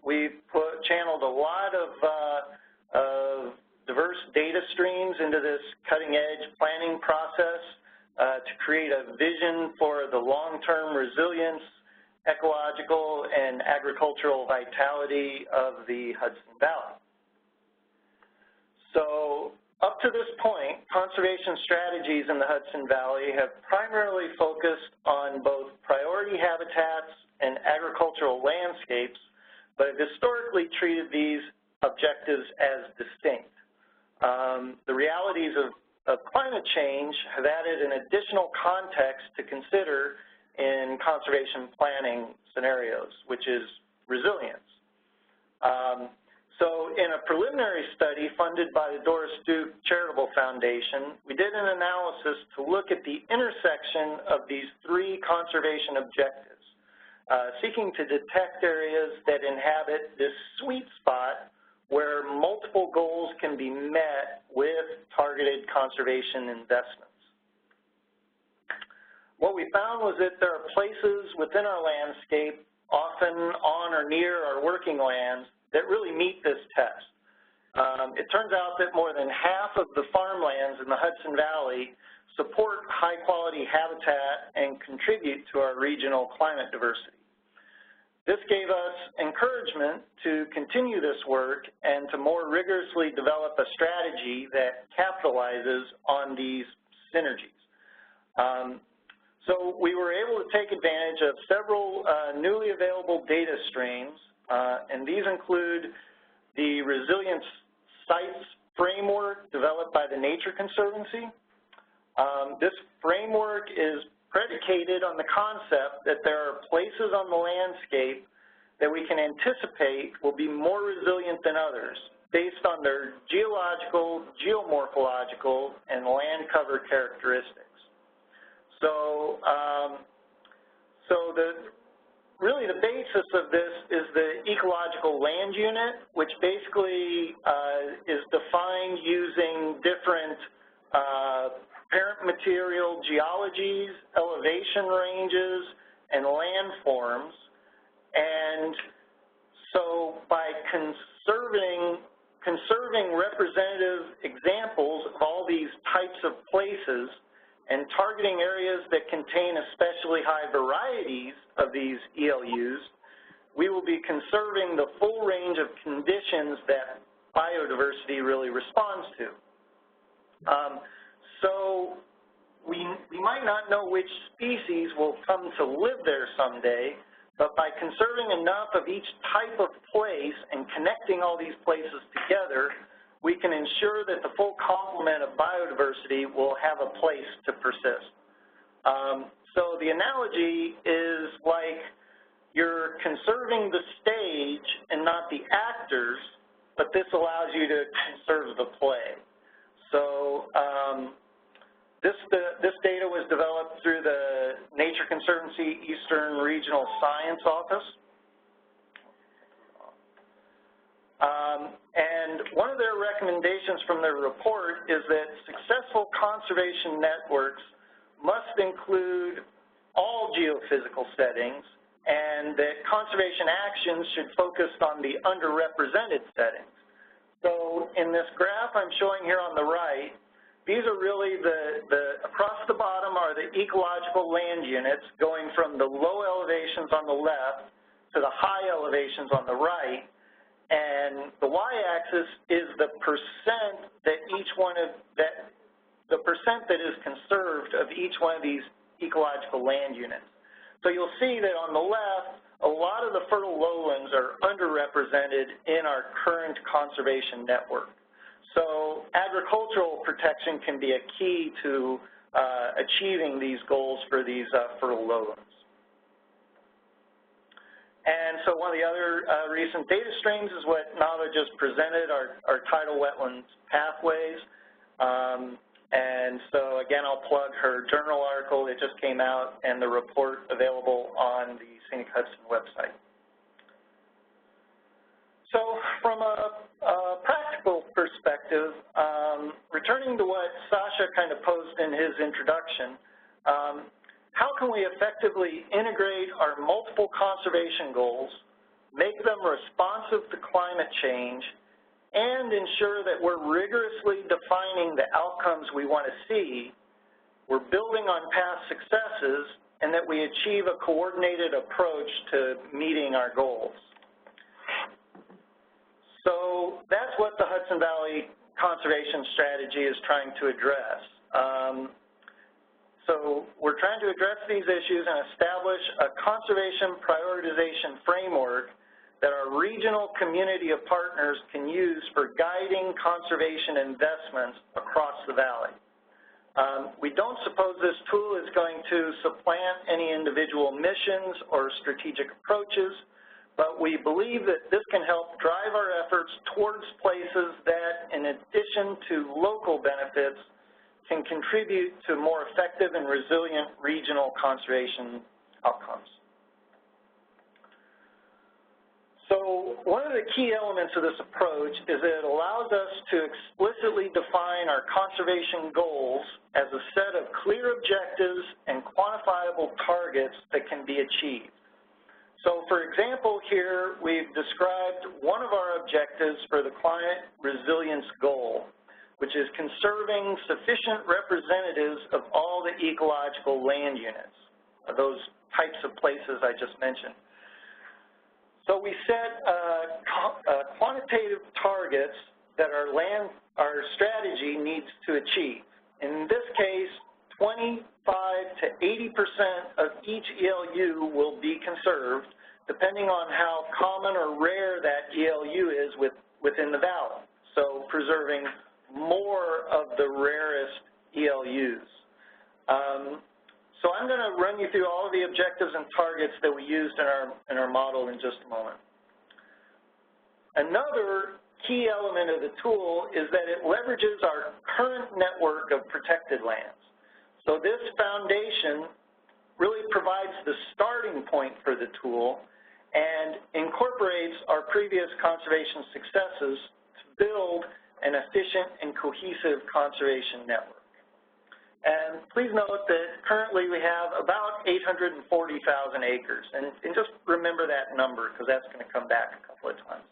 We've channeled a lot of diverse data streams into this cutting-edge planning process to create a vision for the long-term resilience, ecological, and agricultural vitality of the Hudson Valley. So up to this point, conservation strategies in the Hudson Valley have primarily focused on both priority habitats and agricultural landscapes, but have historically treated these objectives as distinct. The realities of climate change have added an additional context to consider in conservation planning scenarios, which is resilience. So in a preliminary study funded by the Doris Duke Charitable Foundation, we did an analysis to look at the intersection of these 3 conservation objectives, seeking to detect areas that inhabit this sweet spot where multiple goals can be met with targeted conservation investments. What we found was that there are places within our landscape, often on or near our working lands, that really meet this test. It turns out that more than half of the farmlands in the Hudson Valley support high-quality habitat and contribute to our regional climate diversity. This gave us encouragement to continue this work and to more rigorously develop a strategy that capitalizes on these synergies. So we were able to take advantage of several newly available data streams, and these include the Resilience Sites Framework developed by the Nature Conservancy. This framework is predicated on the concept that there are places on the landscape that we can anticipate will be more resilient than others based on their geological, geomorphological, and land cover characteristics. So, really the basis of this is the ecological land unit, which basically is defined using different parent material geologies, elevation ranges, and landforms. And so by conserving representative examples of all these types of places and targeting areas that contain especially high varieties of these ELUs, we will be conserving the full range of conditions that biodiversity really responds to. So we might not know which species will come to live there someday, but by conserving enough of each type of place and connecting all these places together, we can ensure that the full complement of biodiversity will have a place to persist. So the analogy is like you're conserving the stage and not the actors, but this allows you to conserve the play. So this data was developed through the Nature Conservancy Eastern Regional Science Office. And one of their recommendations from their report is that successful conservation networks must include all geophysical settings, and that conservation actions should focus on the underrepresented settings. So in this graph I'm showing here on the right, these are really across the bottom are the ecological land units going from the low elevations on the left to the high elevations on the right, and the y-axis is the percent that the percent that is conserved of each one of these ecological land units. So you'll see that on the left, a lot of the fertile lowlands are underrepresented in our current conservation network. So agricultural protection can be a key to achieving these goals for these fertile lowlands. And so one of the other recent data streams is what Nava just presented, our tidal wetlands pathways. And so again, I'll plug her journal article that just came out and the report available on the Scenic Hudson website. So from a practical perspective, returning to what Sacha kind of posed in his introduction, how can we effectively integrate our multiple conservation goals, make them responsive to climate change, and ensure that we're rigorously defining the outcomes we want to see, we're building on past successes, and that we achieve a coordinated approach to meeting our goals. So that's what the Hudson Valley Conservation Strategy is trying to address. So we're trying to address these issues and establish a conservation prioritization framework that our regional community of partners can use for guiding conservation investments across the valley. We don't suppose this tool is going to supplant any individual missions or strategic approaches, but we believe that this can help drive our efforts towards places that, in addition to local benefits, can contribute to more effective and resilient regional conservation outcomes. So one of the key elements of this approach is that it allows us to explicitly define our conservation goals as a set of clear objectives and quantifiable targets that can be achieved. So for example, here we've described one of our objectives for the climate resilience goal, which is conserving sufficient representatives of all the ecological land units, those types of places I just mentioned. So we set quantitative targets that our strategy needs to achieve. In this case, 25 to 80% of each ELU will be conserved, depending on how common or rare that ELU is within the valley. So preserving more of the rarest ELUs. So I'm going to run you through all of the objectives and targets that we used in our model in just a moment. Another key element of the tool is that it leverages our current network of protected lands. So this foundation really provides the starting point for the tool and incorporates our previous conservation successes to build an efficient and cohesive conservation network. And please note that currently we have about 840,000 acres, and just remember that number because that's going to come back a couple of times.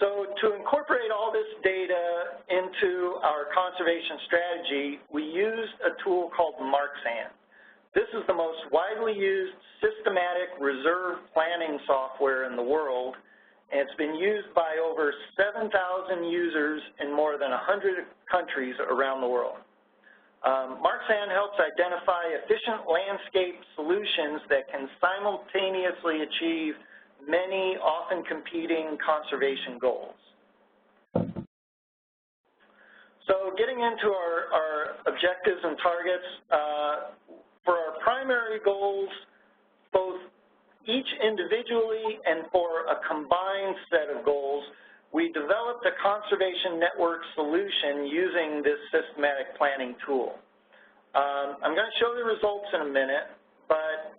So to incorporate all this data into our conservation strategy, we used a tool called MarkSand. This is the most widely used systematic reserve planning software in the world, and it's been used by over 7,000 users in more than 100 countries around the world. MarkSand helps identify efficient landscape solutions that can simultaneously achieve many often competing conservation goals. So getting into our objectives and targets, for our primary goals, both each individually and for a combined set of goals, we developed a conservation network solution using this systematic planning tool. I'm going to show the results in a minute, but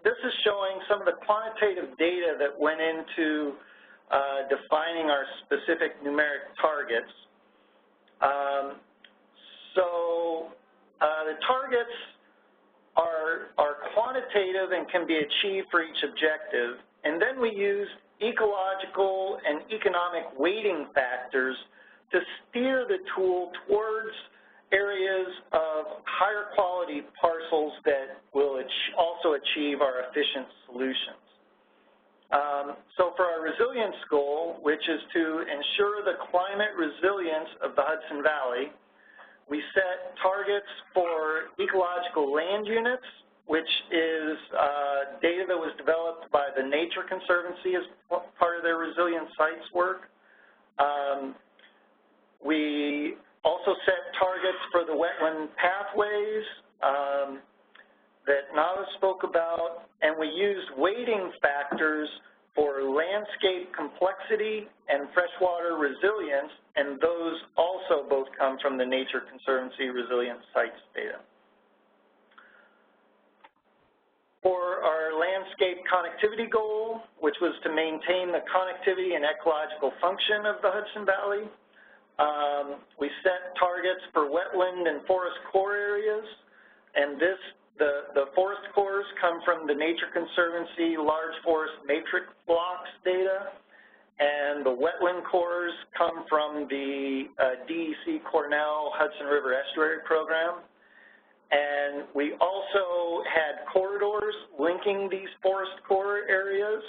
this is showing some of the quantitative data that went into defining our specific numeric targets. So the targets are quantitative and can be achieved for each objective, and then we use ecological and economic weighting factors to steer the tool towards areas of higher quality parcels that will also achieve our efficient solutions. So for our resilience goal, which is to ensure the climate resilience of the Hudson Valley, we set targets for ecological land units, which is data that was developed by the Nature Conservancy as part of their resilient sites work. We also set targets for the wetland pathways that Nava spoke about, and we used weighting factors for landscape complexity and freshwater resilience, and those also both come from the Nature Conservancy resilient sites data. For our landscape connectivity goal, which was to maintain the connectivity and ecological function of the Hudson Valley, we set targets for wetland and forest core areas, and the forest cores come from the Nature Conservancy large forest matrix blocks data, and the wetland cores come from the DEC Cornell Hudson River Estuary program. And we also had corridors linking these forest core areas,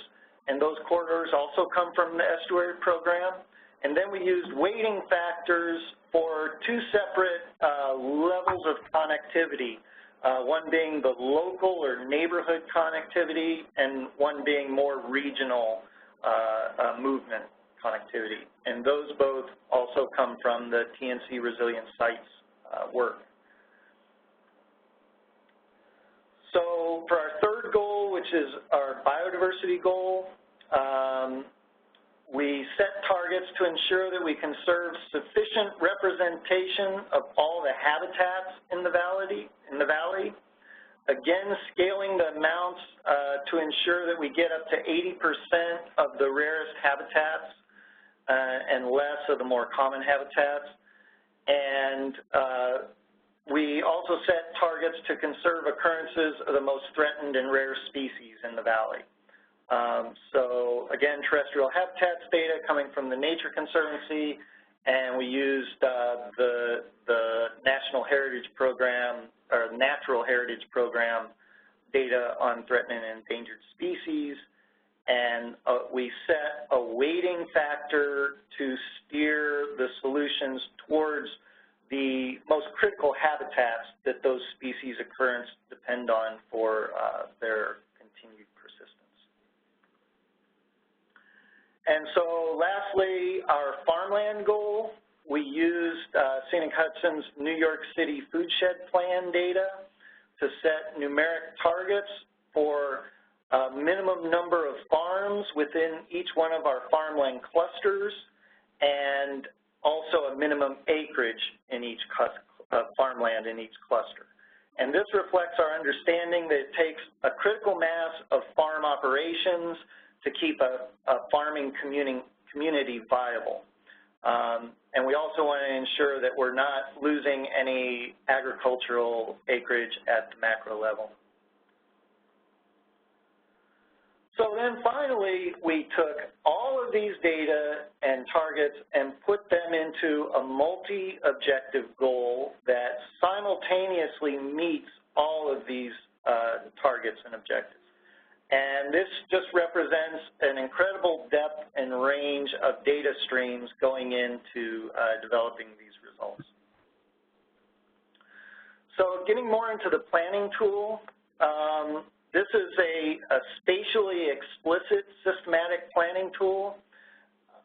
and those corridors also come from the estuary program. And then we used weighting factors for two separate levels of connectivity, one being the local or neighborhood connectivity, and one being more regional movement connectivity. And those both also come from the TNC resilient sites work. So for our third goal, which is our biodiversity goal, we set targets to ensure that we conserve sufficient representation of all the habitats in the valley. Again, scaling the amounts to ensure that we get up to 80% of the rarest habitats and less of the more common habitats. And we also set targets to conserve occurrences of the most threatened and rare species in the valley. So again, terrestrial habitats data coming from the Nature Conservancy, and we used the National Heritage Program, or Natural Heritage Program data on threatened and endangered species, and we set a weighting factor to steer the solutions towards the most critical habitats that those species occurrence depend on for their continued persistence. And so lastly, our farmland goal, we used Scenic Hudson's New York City Food Shed Plan data to set numeric targets for a minimum number of farms within each one of our farmland clusters, and also a minimum acreage in each farmland in each cluster. And this reflects our understanding that it takes a critical mass of farm operations to keep a farming community viable. And we also want to ensure that we're not losing any agricultural acreage at the macro level. So then finally, we took all of these data and targets and put them into a multi-objective goal that simultaneously meets all of these targets and objectives. And this just represents an incredible depth and range of data streams going into developing these results. So getting more into the planning tool, this is a spatially explicit systematic planning tool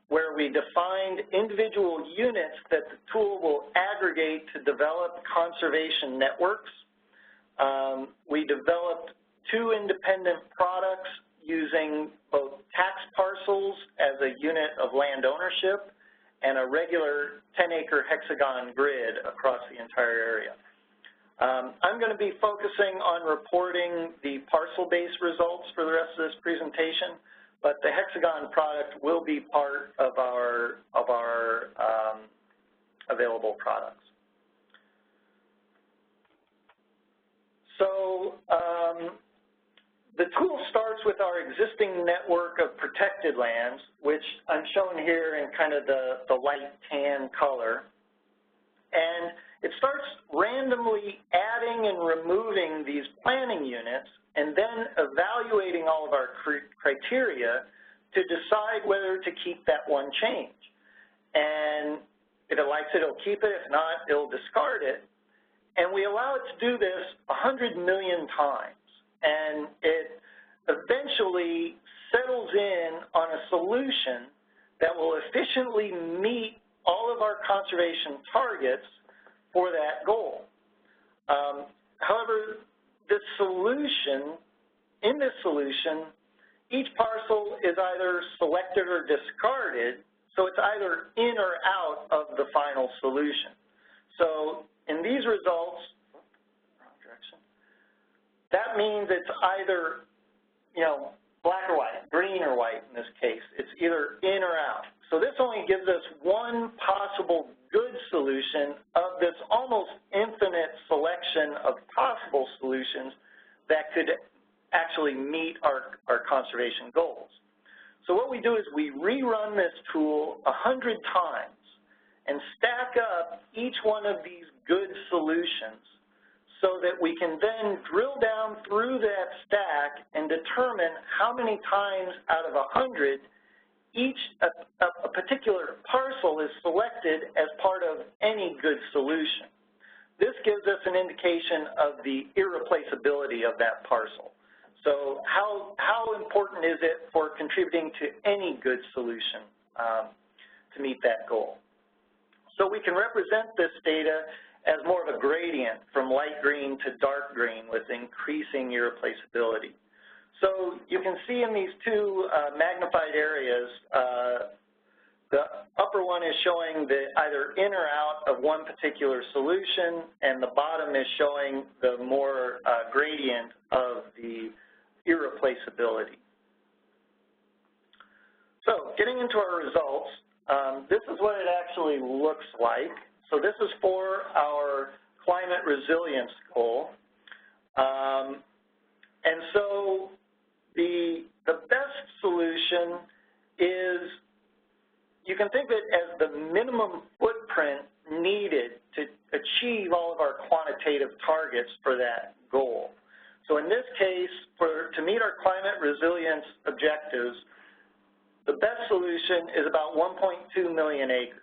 where we defined individual units that the tool will aggregate to develop conservation networks. We developed two independent products using both tax parcels as a unit of land ownership and a regular 10-acre hexagon grid across the entire area. I'm going to be focusing on reporting the parcel-based results for the rest of this presentation, but the hexagon product will be part of our available products. So the tool starts with our existing network of protected lands, which I'm showing here in kind of the light tan color. And it starts randomly adding and removing these planning units and then evaluating all of our criteria to decide whether to keep that one change. And if it likes it, it'll keep it. If not, it'll discard it. And we allow it to do this 100 million times. And it eventually settles in on a solution that will efficiently meet all of our conservation targets for that goal. However, in this solution, each parcel is either selected or discarded, so it's either in or out of the final solution. So in these results, that means it's either, black or white, green or white in this case. It's either in or out. So this only gives us one possible good solution of this almost infinite selection of possible solutions that could actually meet our conservation goals. So what we do is we rerun this tool 100 times and stack up each one of these good solutions so that we can then drill down through that stack and determine how many times out of 100 a particular parcel is selected as part of any good solution. This gives us an indication of the irreplaceability of that parcel. So how important is it for contributing to any good solution to meet that goal? So we can represent this data as more of a gradient from light green to dark green with increasing irreplaceability. So you can see in these two magnified areas, the upper one is showing the either in or out of one particular solution, and the bottom is showing the more gradient of the irreplaceability. So getting into our results, this is what it actually looks like. So this is for our climate resilience goal. And so the best solution is, you can think of it as the minimum footprint needed to achieve all of our quantitative targets for that goal. So in this case, to meet our climate resilience objectives, the best solution is about 1.2 million acres.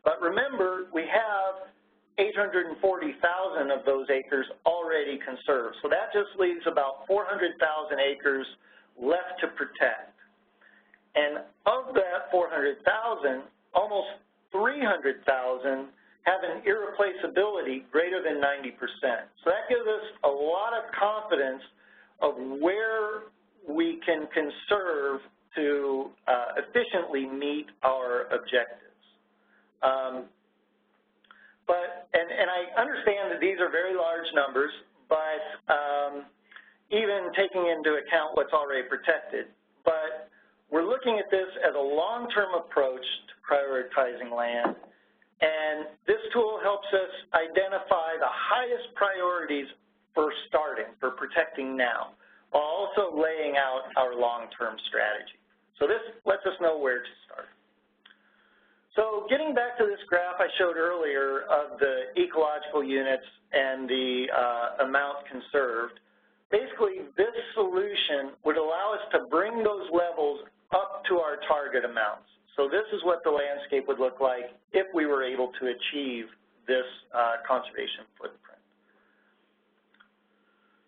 But remember, we have 840,000 of those acres already conserved. So that just leaves about 400,000 acres left to protect. And of that 400,000, almost 300,000 have an irreplaceability greater than 90%. So that gives us a lot of confidence of where we can conserve to efficiently meet our objectives. And I understand that these are very large numbers, but even taking into account what's already protected. But we're looking at this as a long-term approach to prioritizing land, and this tool helps us identify the highest priorities for starting, for protecting now, while also laying out our long-term strategy. So this lets us know where to start. So getting back to this graph I showed earlier of the ecological units and the amount conserved, basically this solution would allow us to bring those levels up to our target amounts. So this is what the landscape would look like if we were able to achieve this conservation footprint.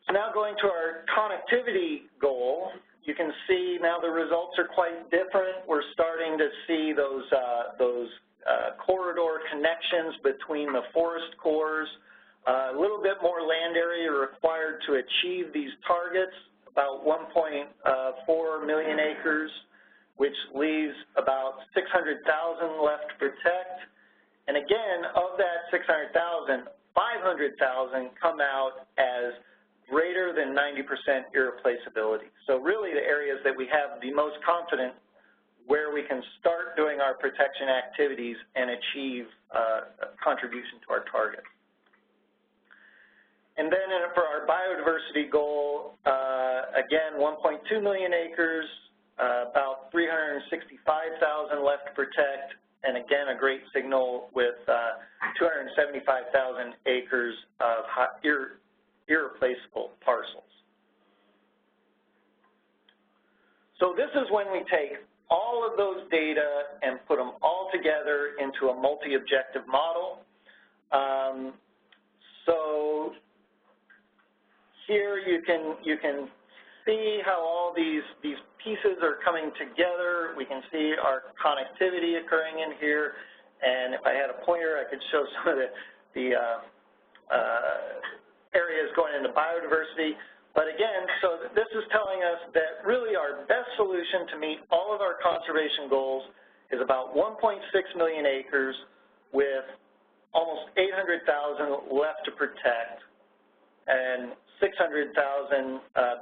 So now going to our connectivity goal, you can see now the results are quite different. We're starting to see those corridor connections between the forest cores. A little bit more land area required to achieve these targets, about 1.4 million acres, which leaves about 600,000 left to protect. And again, of that 600,000, 500,000 come out as greater than 90% irreplaceability. So really the areas that we have the most confident where we can start doing our protection activities and achieve a contribution to our target. And then for our biodiversity goal, again, 1.2 million acres, about 365,000 left to protect, and again, a great signal with 275,000 acres of irreplaceable parcels. So this is when we take all of those data and put them all together into a multi-objective model. So here you can see how all these pieces are coming together. We can see our connectivity occurring in here, and if I had a pointer, I could show some of the areas going into biodiversity. But again, so this is telling us that really our best solution to meet all of our conservation goals is about 1.6 million acres with almost 800,000 left to protect and 600,000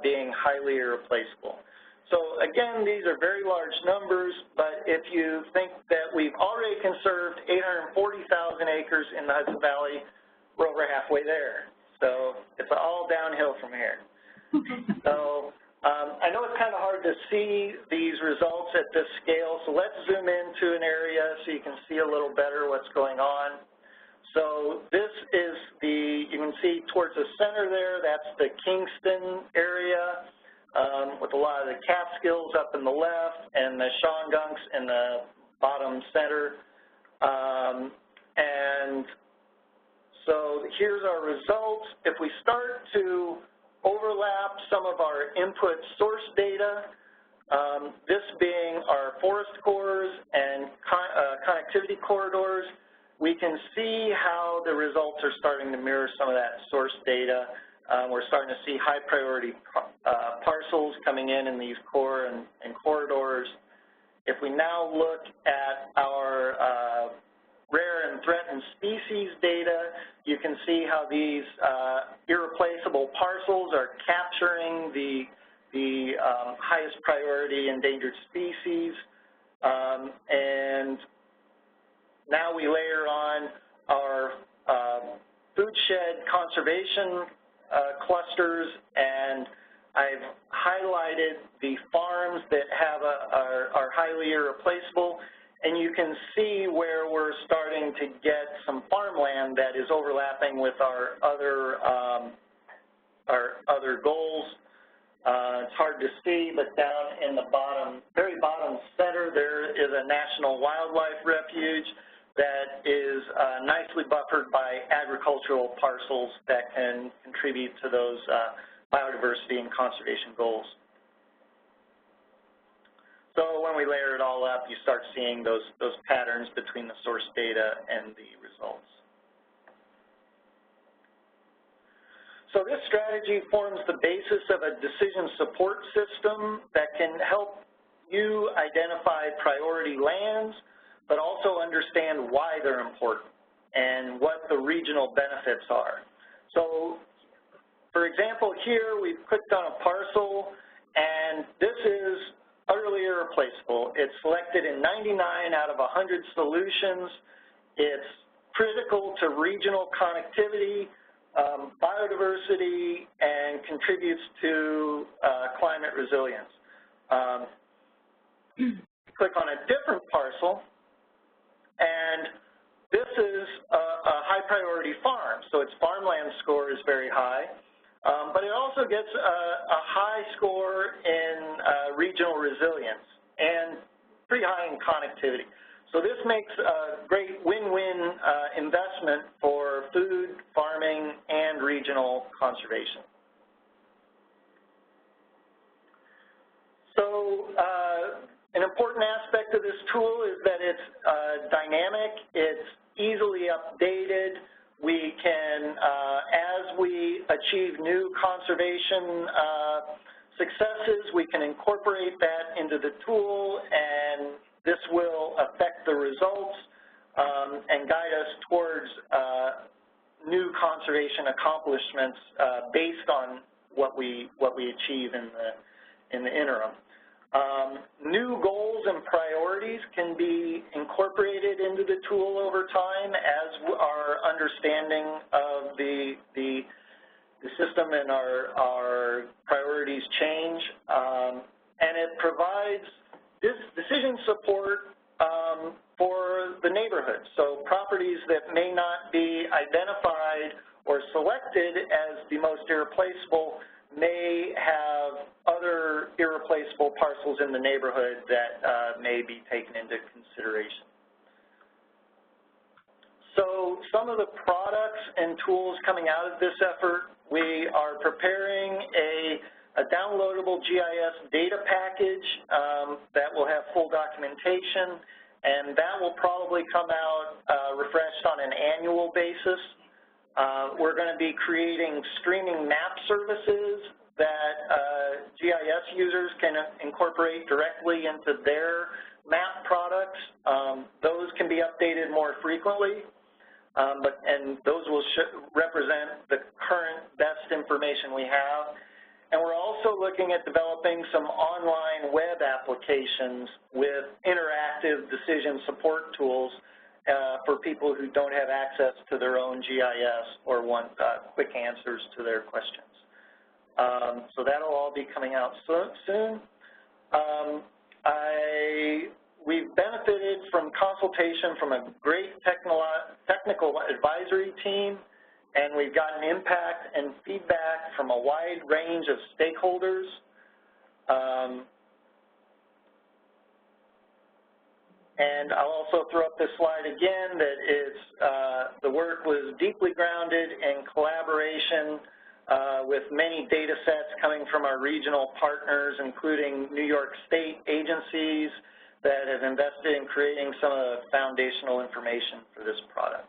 being highly irreplaceable. So again, these are very large numbers, but if you think that we've already conserved 840,000 acres in the Hudson Valley, we're over halfway there. So it's all downhill from here. So I know it's kind of hard to see these results at this scale, so let's zoom into an area so you can see a little better what's going on. So this is you can see towards the center there, that's the Kingston area with a lot of the Catskills up in the left and the Shawangunk in the bottom center. And so here's our results. If we start to overlap some of our input source data, this being our forest cores and connectivity corridors, we can see how the results are starting to mirror some of that source data. We're starting to see high priority parcels coming in these core and corridors. If we now look at our rare and threatened species data, you can see how these irreplaceable parcels are capturing the highest priority endangered species. And now we layer on our food shed conservation clusters, and I've highlighted the farms that are highly irreplaceable. And you can see where we're starting to get some farmland that is overlapping with our other goals. It's hard to see, but down in the very bottom center, there is a national wildlife refuge that is nicely buffered by agricultural parcels that can contribute to those biodiversity and conservation goals. So when we layer it all up, you start seeing those patterns between the source data and the results. So this strategy forms the basis of a decision support system that can help you identify priority lands, but also understand why they're important and what the regional benefits are. So, for example, here we've clicked on a parcel, and this is utterly irreplaceable. It's selected in 99 out of 100 solutions. It's critical to regional connectivity, biodiversity, and contributes to climate resilience. Click on a different parcel, and this is a high priority farm, so its farmland score is very high. But it also gets a high score in regional resilience and pretty high in connectivity. So this makes a great win-win investment for food, farming, and regional conservation. So an important aspect of this tool is that it's dynamic, it's easily updated. We can, as we achieve new conservation successes, we can incorporate that into the tool, and this will affect the results and guide us towards new conservation accomplishments based on what we achieve in the interim. New goals and priorities can be incorporated into the tool over time as our understanding of the system and our priorities change, and it provides this decision support for the neighborhood. So properties that may not be identified or selected as the most irreplaceable may have other irreplaceable parcels in the neighborhood that may be taken into consideration. So some of the products and tools coming out of this effort, we are preparing a downloadable GIS data package that will have full documentation, and that will probably come out refreshed on an annual basis. We're going to be creating streaming map services that GIS users can incorporate directly into their map products. Those can be updated more frequently, and those will represent the current best information we have. And we're also looking at developing some online web applications with interactive decision support tools for people who don't have access to their own GIS or want quick answers to their questions. So that'll all be coming out soon. We've benefited from consultation from a great technical advisory team, and we've gotten impact and feedback from a wide range of stakeholders. And I'll also throw up this slide again that it's, the work was deeply grounded in collaboration with many data sets coming from our regional partners, including New York State agencies that have invested in creating some of the foundational information for this product.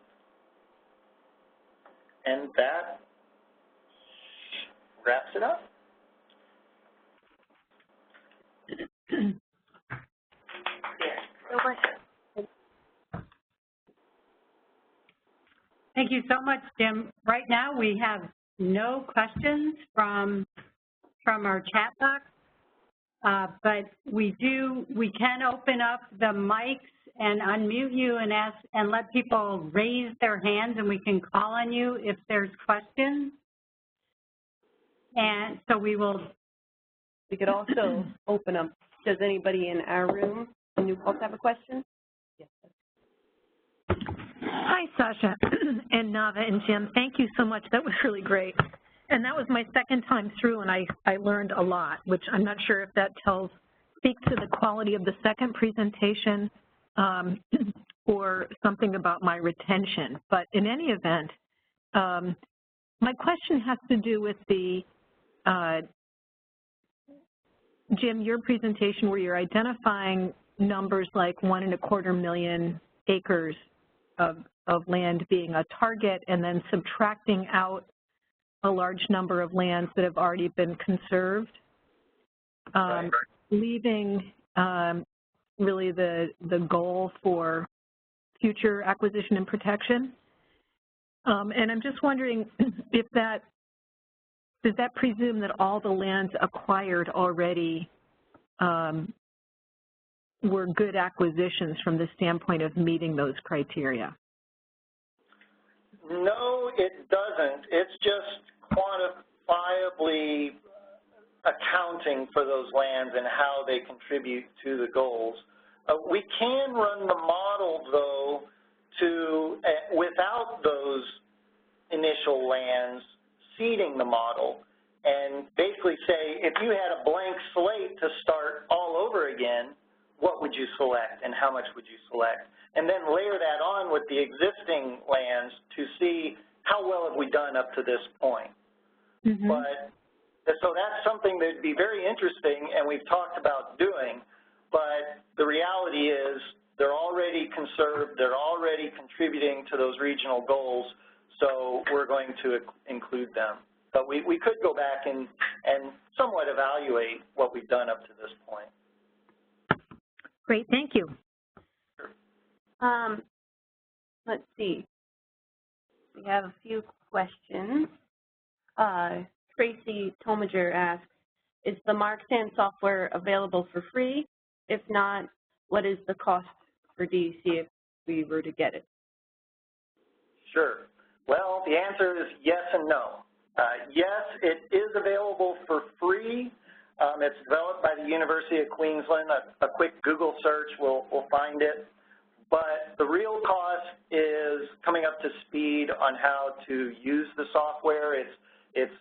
And that wraps it up. Thank you so much, Jim. Right now we have no questions from our chat box, but we can open up the mics and unmute you and ask and let people raise their hands, and we can call on you if there's questions. And so we could also open up. Does anybody in our room in New Paltz have a question? Yes. Hi, Sasha and Nava and Jim. Thank you so much. That was really great. And that was my second time through, and I learned a lot, which I'm not sure if that speaks to the quality of the second presentation or something about my retention. But in any event, my question has to do with the, Jim, your presentation where you're identifying numbers like 1.25 million acres of land being a target and then subtracting out a large number of lands that have already been conserved, leaving really the goal for future acquisition and protection. And I'm just wondering if does that presume that all the lands acquired already were good acquisitions from the standpoint of meeting those criteria? No, it doesn't. It's just quantifiably accounting for those lands and how they contribute to the goals. We can run the model, though, without those initial lands, seeding the model, and basically say, if you had a blank slate to start all over again, what would you select and how much would you select? And then layer that on with the existing lands to see how well have we done up to this point. Mm-hmm. So that's something that would be very interesting, and we've talked about doing, but the reality is they're already conserved, they're already contributing to those regional goals, so we're going to include them. But we could go back and somewhat evaluate what we've done up to this point. Great, thank you. Sure. Let's see. We have a few questions. Tracy Tomager asks, is the MarkSand software available for free? If not, what is the cost for DEC if we were to get it? Sure. Well, the answer is yes and no. Yes, it is available for free. It's developed by the University of Queensland. A quick Google search will find it. But the real cost is coming up to speed on how to use the software. It's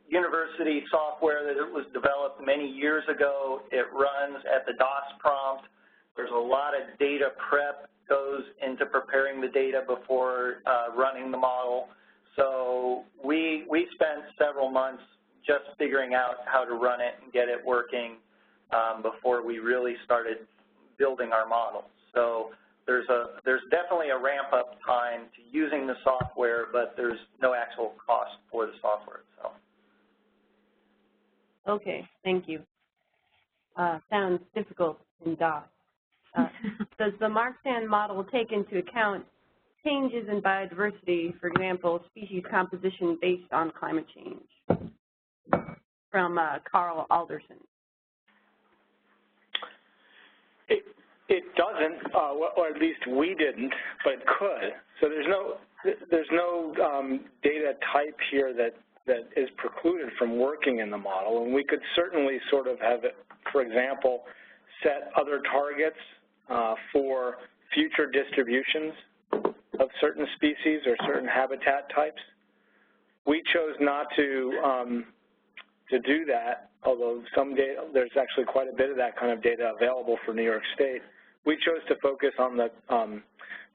university software that it was developed many years ago. It runs at the DOS prompt. There's a lot of data prep goes into preparing the data before running the model. So we spent several months just figuring out how to run it and get it working before we really started building our model. So there's definitely a ramp-up time to using the software, but there's no actual cost for the software itself. Okay, thank you. Sounds difficult in DOS. Does the Marksan model take into account changes in biodiversity, for example, species composition based on climate change? From Carl Alderson. It doesn't, or at least we didn't, but it could. So there's no data type here that is precluded from working in the model, and we could certainly sort of have it, for example, set other targets for future distributions of certain species or certain habitat types. We chose not to do that, although some data, there's actually quite a bit of that kind of data available for New York State. We chose to focus on the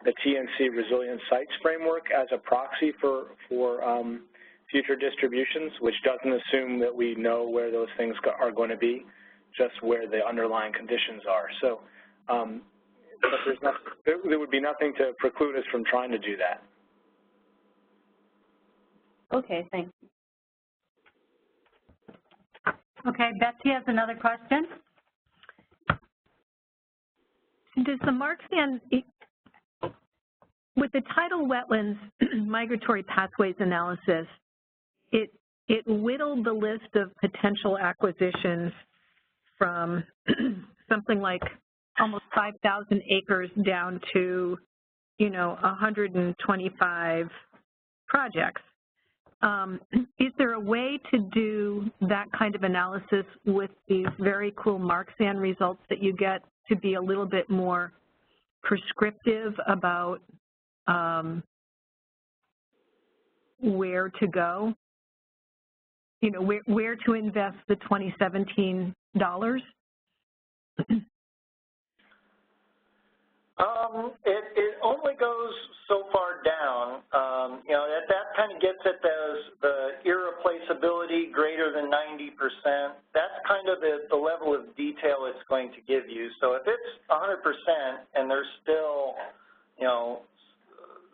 TNC Resilient Sites Framework as a proxy for future distributions, which doesn't assume that we know where those things are going to be, just where the underlying conditions are. So but there would be nothing to preclude us from trying to do that. Okay, thank you. Okay, Betsy has another question. Does the Marksan, with the tidal wetlands migratory pathways analysis, it whittled the list of potential acquisitions from something like almost 5,000 acres down to, 125 projects. Is there a way to do that kind of analysis with these very cool Marksan results that you get to be a little bit more prescriptive about where to go? Where to invest the 2017 dollars? It only goes so far down. That kind of gets at the irreplaceability greater than 90%. That's kind of the level of detail it's going to give you. So if it's 100% and there's still,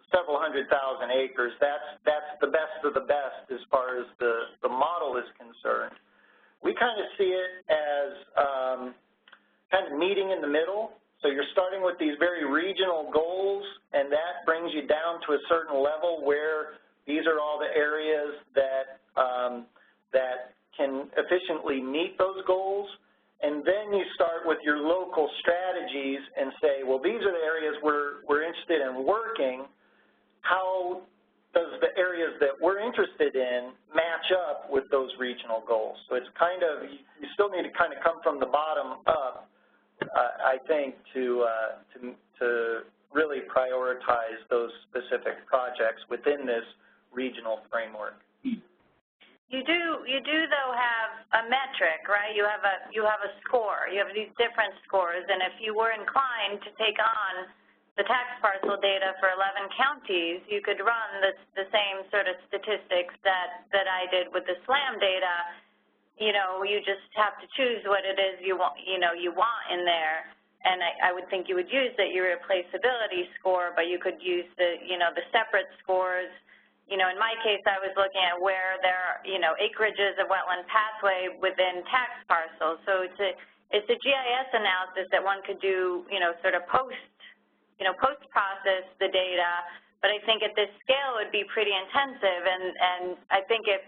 several 100,000 acres, that's the best of the best as far as the model is concerned. We kind of see it as kind of meeting in the middle. So you're starting with these very regional goals, and that brings you down to a certain level where these are all the areas that can efficiently meet those goals. And then you start with your local strategies and say, well, these are the areas we're interested in working. How does the areas that we're interested in match up with those regional goals? So it's kind of, you still need to kind of come from the bottom up, I think, to really prioritize those specific projects within this regional framework. You do though have a metric, right? You have a score. You have these different scores, and if you were inclined to take on the tax parcel data for 11 counties, you could run the same sort of statistics that I did with the SLAM data. You just have to choose what it is you want in there. And I would think you would use the irreplaceability score, but you could use the separate scores. In my case, I was looking at where there are, acreages of wetland pathway within tax parcels. So it's a GIS analysis that one could do, sort of post-process the data. But I think at this scale it would be pretty intensive. And I think if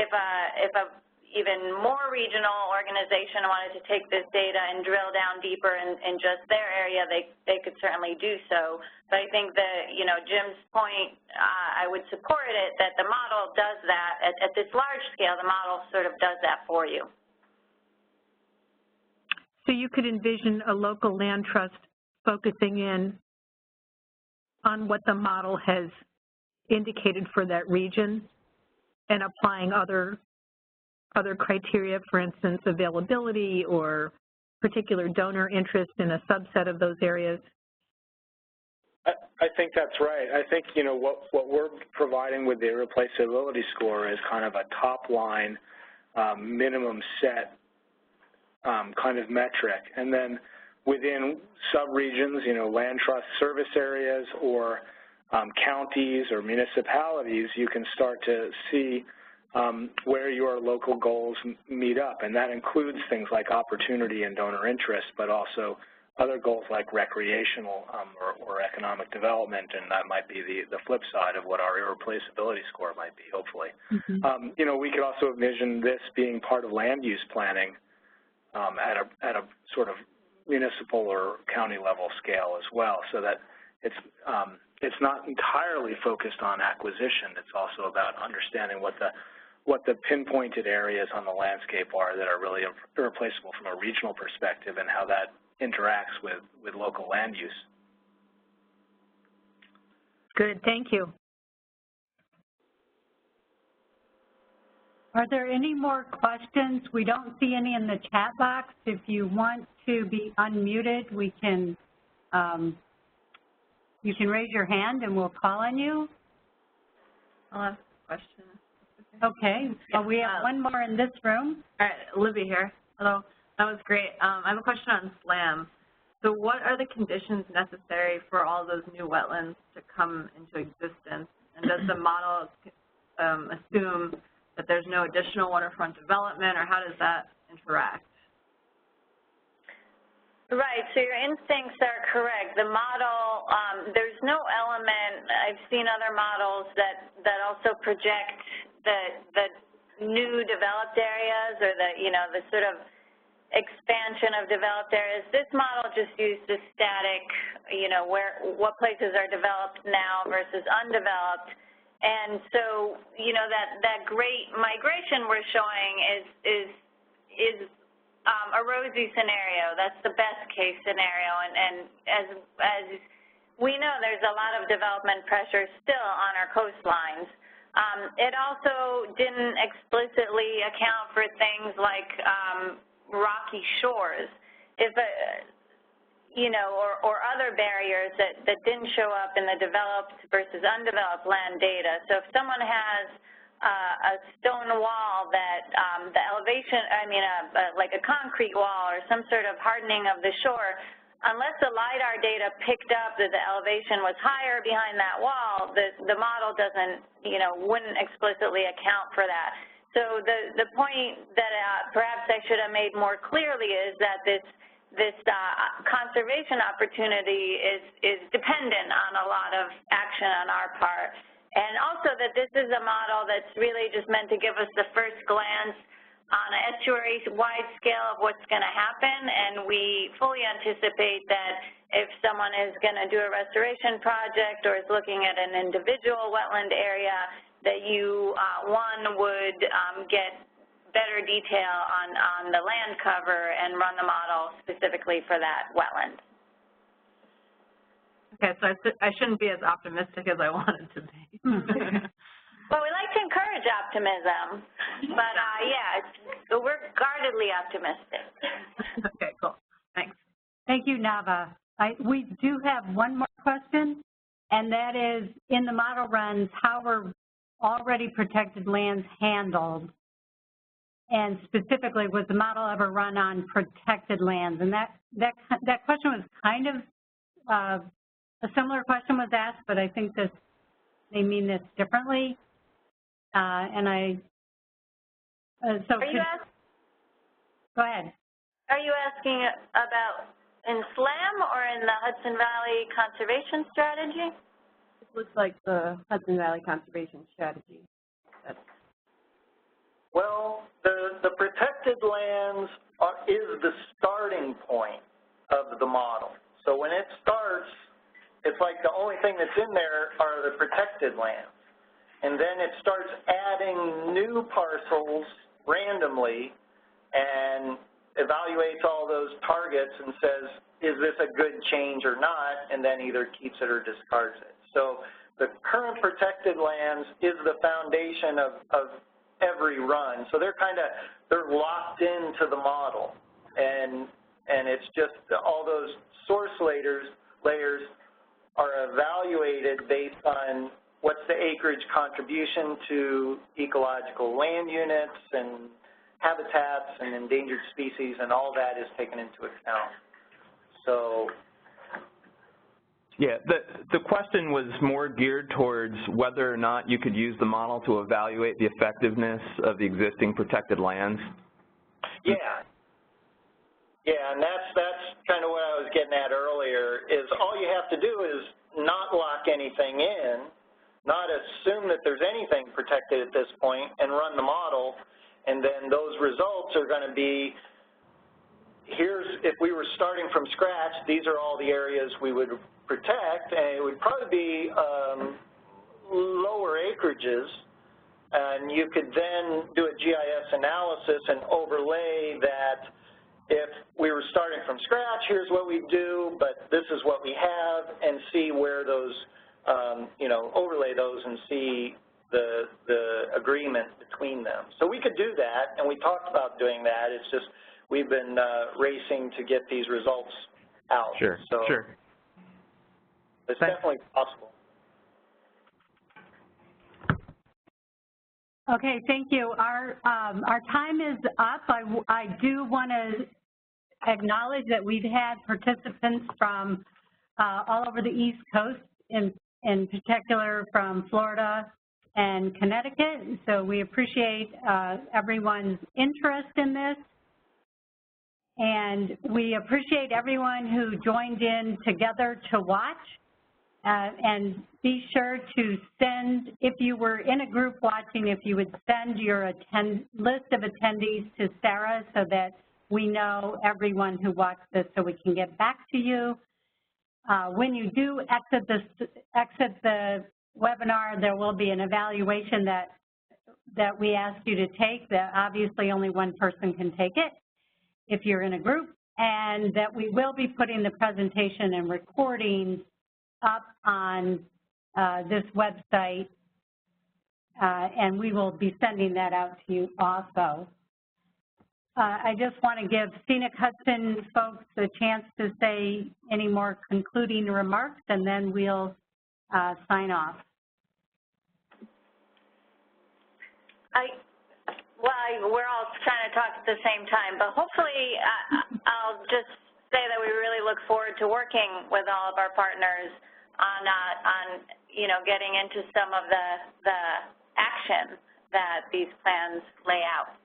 a even more regional organization wanted to take this data and drill down deeper in just their area, they could certainly do so. But I think that, you know, Jim's point, I would support it, that the model does that. At this large scale, the model sort of does that for you. So you could envision a local land trust focusing in on what the model has indicated for that region and applying other criteria, for instance, availability or particular donor interest in a subset of those areas? I think that's right. I think, you know, what we're providing with the irreplaceability score is kind of a top-line minimum set kind of metric. And then within sub-regions, you know, land trust service areas or counties or municipalities, you can start to see where your local goals meet up. And that includes things like opportunity and donor interest, but also other goals like recreational or economic development, and that might be the flip side of what our irreplaceability score might be, hopefully. Mm-hmm. You know, we could also envision this being part of land use planning at a sort of municipal or county level scale as well, so that it's not entirely focused on acquisition. It's also about understanding what the pinpointed areas on the landscape are that are really irreplaceable from a regional perspective and how that interacts with local land use. Good, thank you. Are there any more questions? We don't see any in the chat box. If you want to be unmuted, we can, you can raise your hand and we'll call on you. I'll ask a question. Okay, well, we have one more in this room. All right, Libby here. Hello, that was great. I have a question on SLAM. So what are the conditions necessary for all those new wetlands to come into existence? And does the model assume that there's no additional waterfront development, or how does that interact? Right, so your instincts are correct. The model, there's no element, I've seen other models that also project the new developed areas or the sort of expansion of developed areas. This model just used the static, what places are developed now versus undeveloped. And so, that great migration we're showing is a rosy scenario. That's the best case scenario. And as we know, there's a lot of development pressure still on our coastlines. It also didn't explicitly account for things like rocky shores, or other barriers that didn't show up in the developed versus undeveloped land data. So if someone has a stone wall that the elevation, like a concrete wall or some sort of hardening of the shore, unless the LIDAR data picked up that the elevation was higher behind that wall, the model doesn't, wouldn't explicitly account for that. So the point that perhaps I should have made more clearly is that this conservation opportunity is dependent on a lot of action on our part. And also that this is a model that's really just meant to give us the first glance on an estuary-wide scale of what's going to happen, and we fully anticipate that if someone is going to do a restoration project or is looking at an individual wetland area, that you, one, would get better detail on the land cover and run the model specifically for that wetland. Okay, so I shouldn't be as optimistic as I wanted to be. Well, we like to encourage optimism, but we're guardedly optimistic. Okay, cool. Thanks. Thank you, Nava. We do have one more question, and that is, in the model runs, how were already protected lands handled? And specifically, was the model ever run on protected lands? And that question was kind of, a similar question was asked, but I think they mean this differently. Go ahead. Are you asking about in SLAM or in the Hudson Valley Conservation Strategy? It looks like the Hudson Valley Conservation Strategy. Well, the protected lands is the starting point of the model. So when it starts, it's like the only thing that's in there are the protected lands. And then it starts adding new parcels randomly and evaluates all those targets and says, is this a good change or not, and then either keeps it or discards it. So the current protected lands is the foundation of every run. So they're locked into the model. And it's just all those source layers are evaluated based on what's the acreage contribution to ecological land units and habitats and endangered species, and all that is taken into account. So, yeah, the question was more geared towards whether or not you could use the model to evaluate the effectiveness of the existing protected lands. Yeah. Yeah, and that's kind of what I was getting at earlier, is all you have to do is not lock anything in, not assume that there's anything protected at this point, and run the model, and then those results are going to be, if we were starting from scratch, these are all the areas we would protect, and it would probably be lower acreages, and you could then do a GIS analysis and overlay that. If we were starting from scratch, here's what we do, but this is what we have, and see where those, overlay those and see the agreement between them. So we could do that, and we talked about doing that. It's just we've been racing to get these results out. Sure, so sure. It's definitely possible. Okay, thank you. Our time is up. I do want to acknowledge that we've had participants from all over the East Coast, in particular from Florida and Connecticut. So we appreciate everyone's interest in this. And we appreciate everyone who joined in together to watch. And be sure to send, if you were in a group watching, if you would send your list of attendees to Sarah so that we know everyone who watched this so we can get back to you. When you do exit the webinar, there will be an evaluation that we ask you to take, that obviously only one person can take it if you're in a group, and that we will be putting the presentation and recordings up on this website, and we will be sending that out to you also. I just want to give Scenic Hudson folks a chance to say any more concluding remarks, and then we'll sign off. We're all trying to talk at the same time, but hopefully I'll just say that we really look forward to working with all of our partners on getting into some of the action that these plans lay out.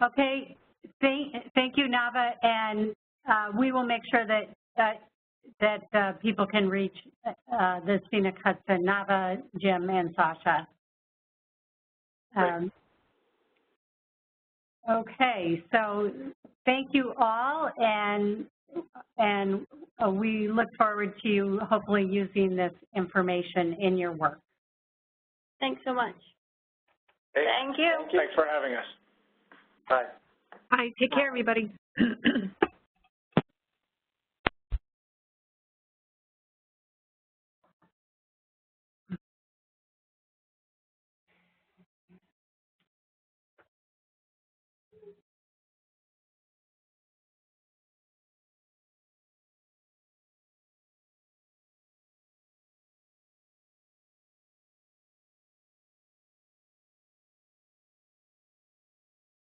Okay, thank you, Nava, and we will make sure that people can reach the Scenic Hudson, Nava, Jim, and Sacha. Okay, so thank you all, and we look forward to you hopefully using this information in your work. Thanks so much. Hey, thank you. Thanks for having us. Bye. Bye. Take care, everybody.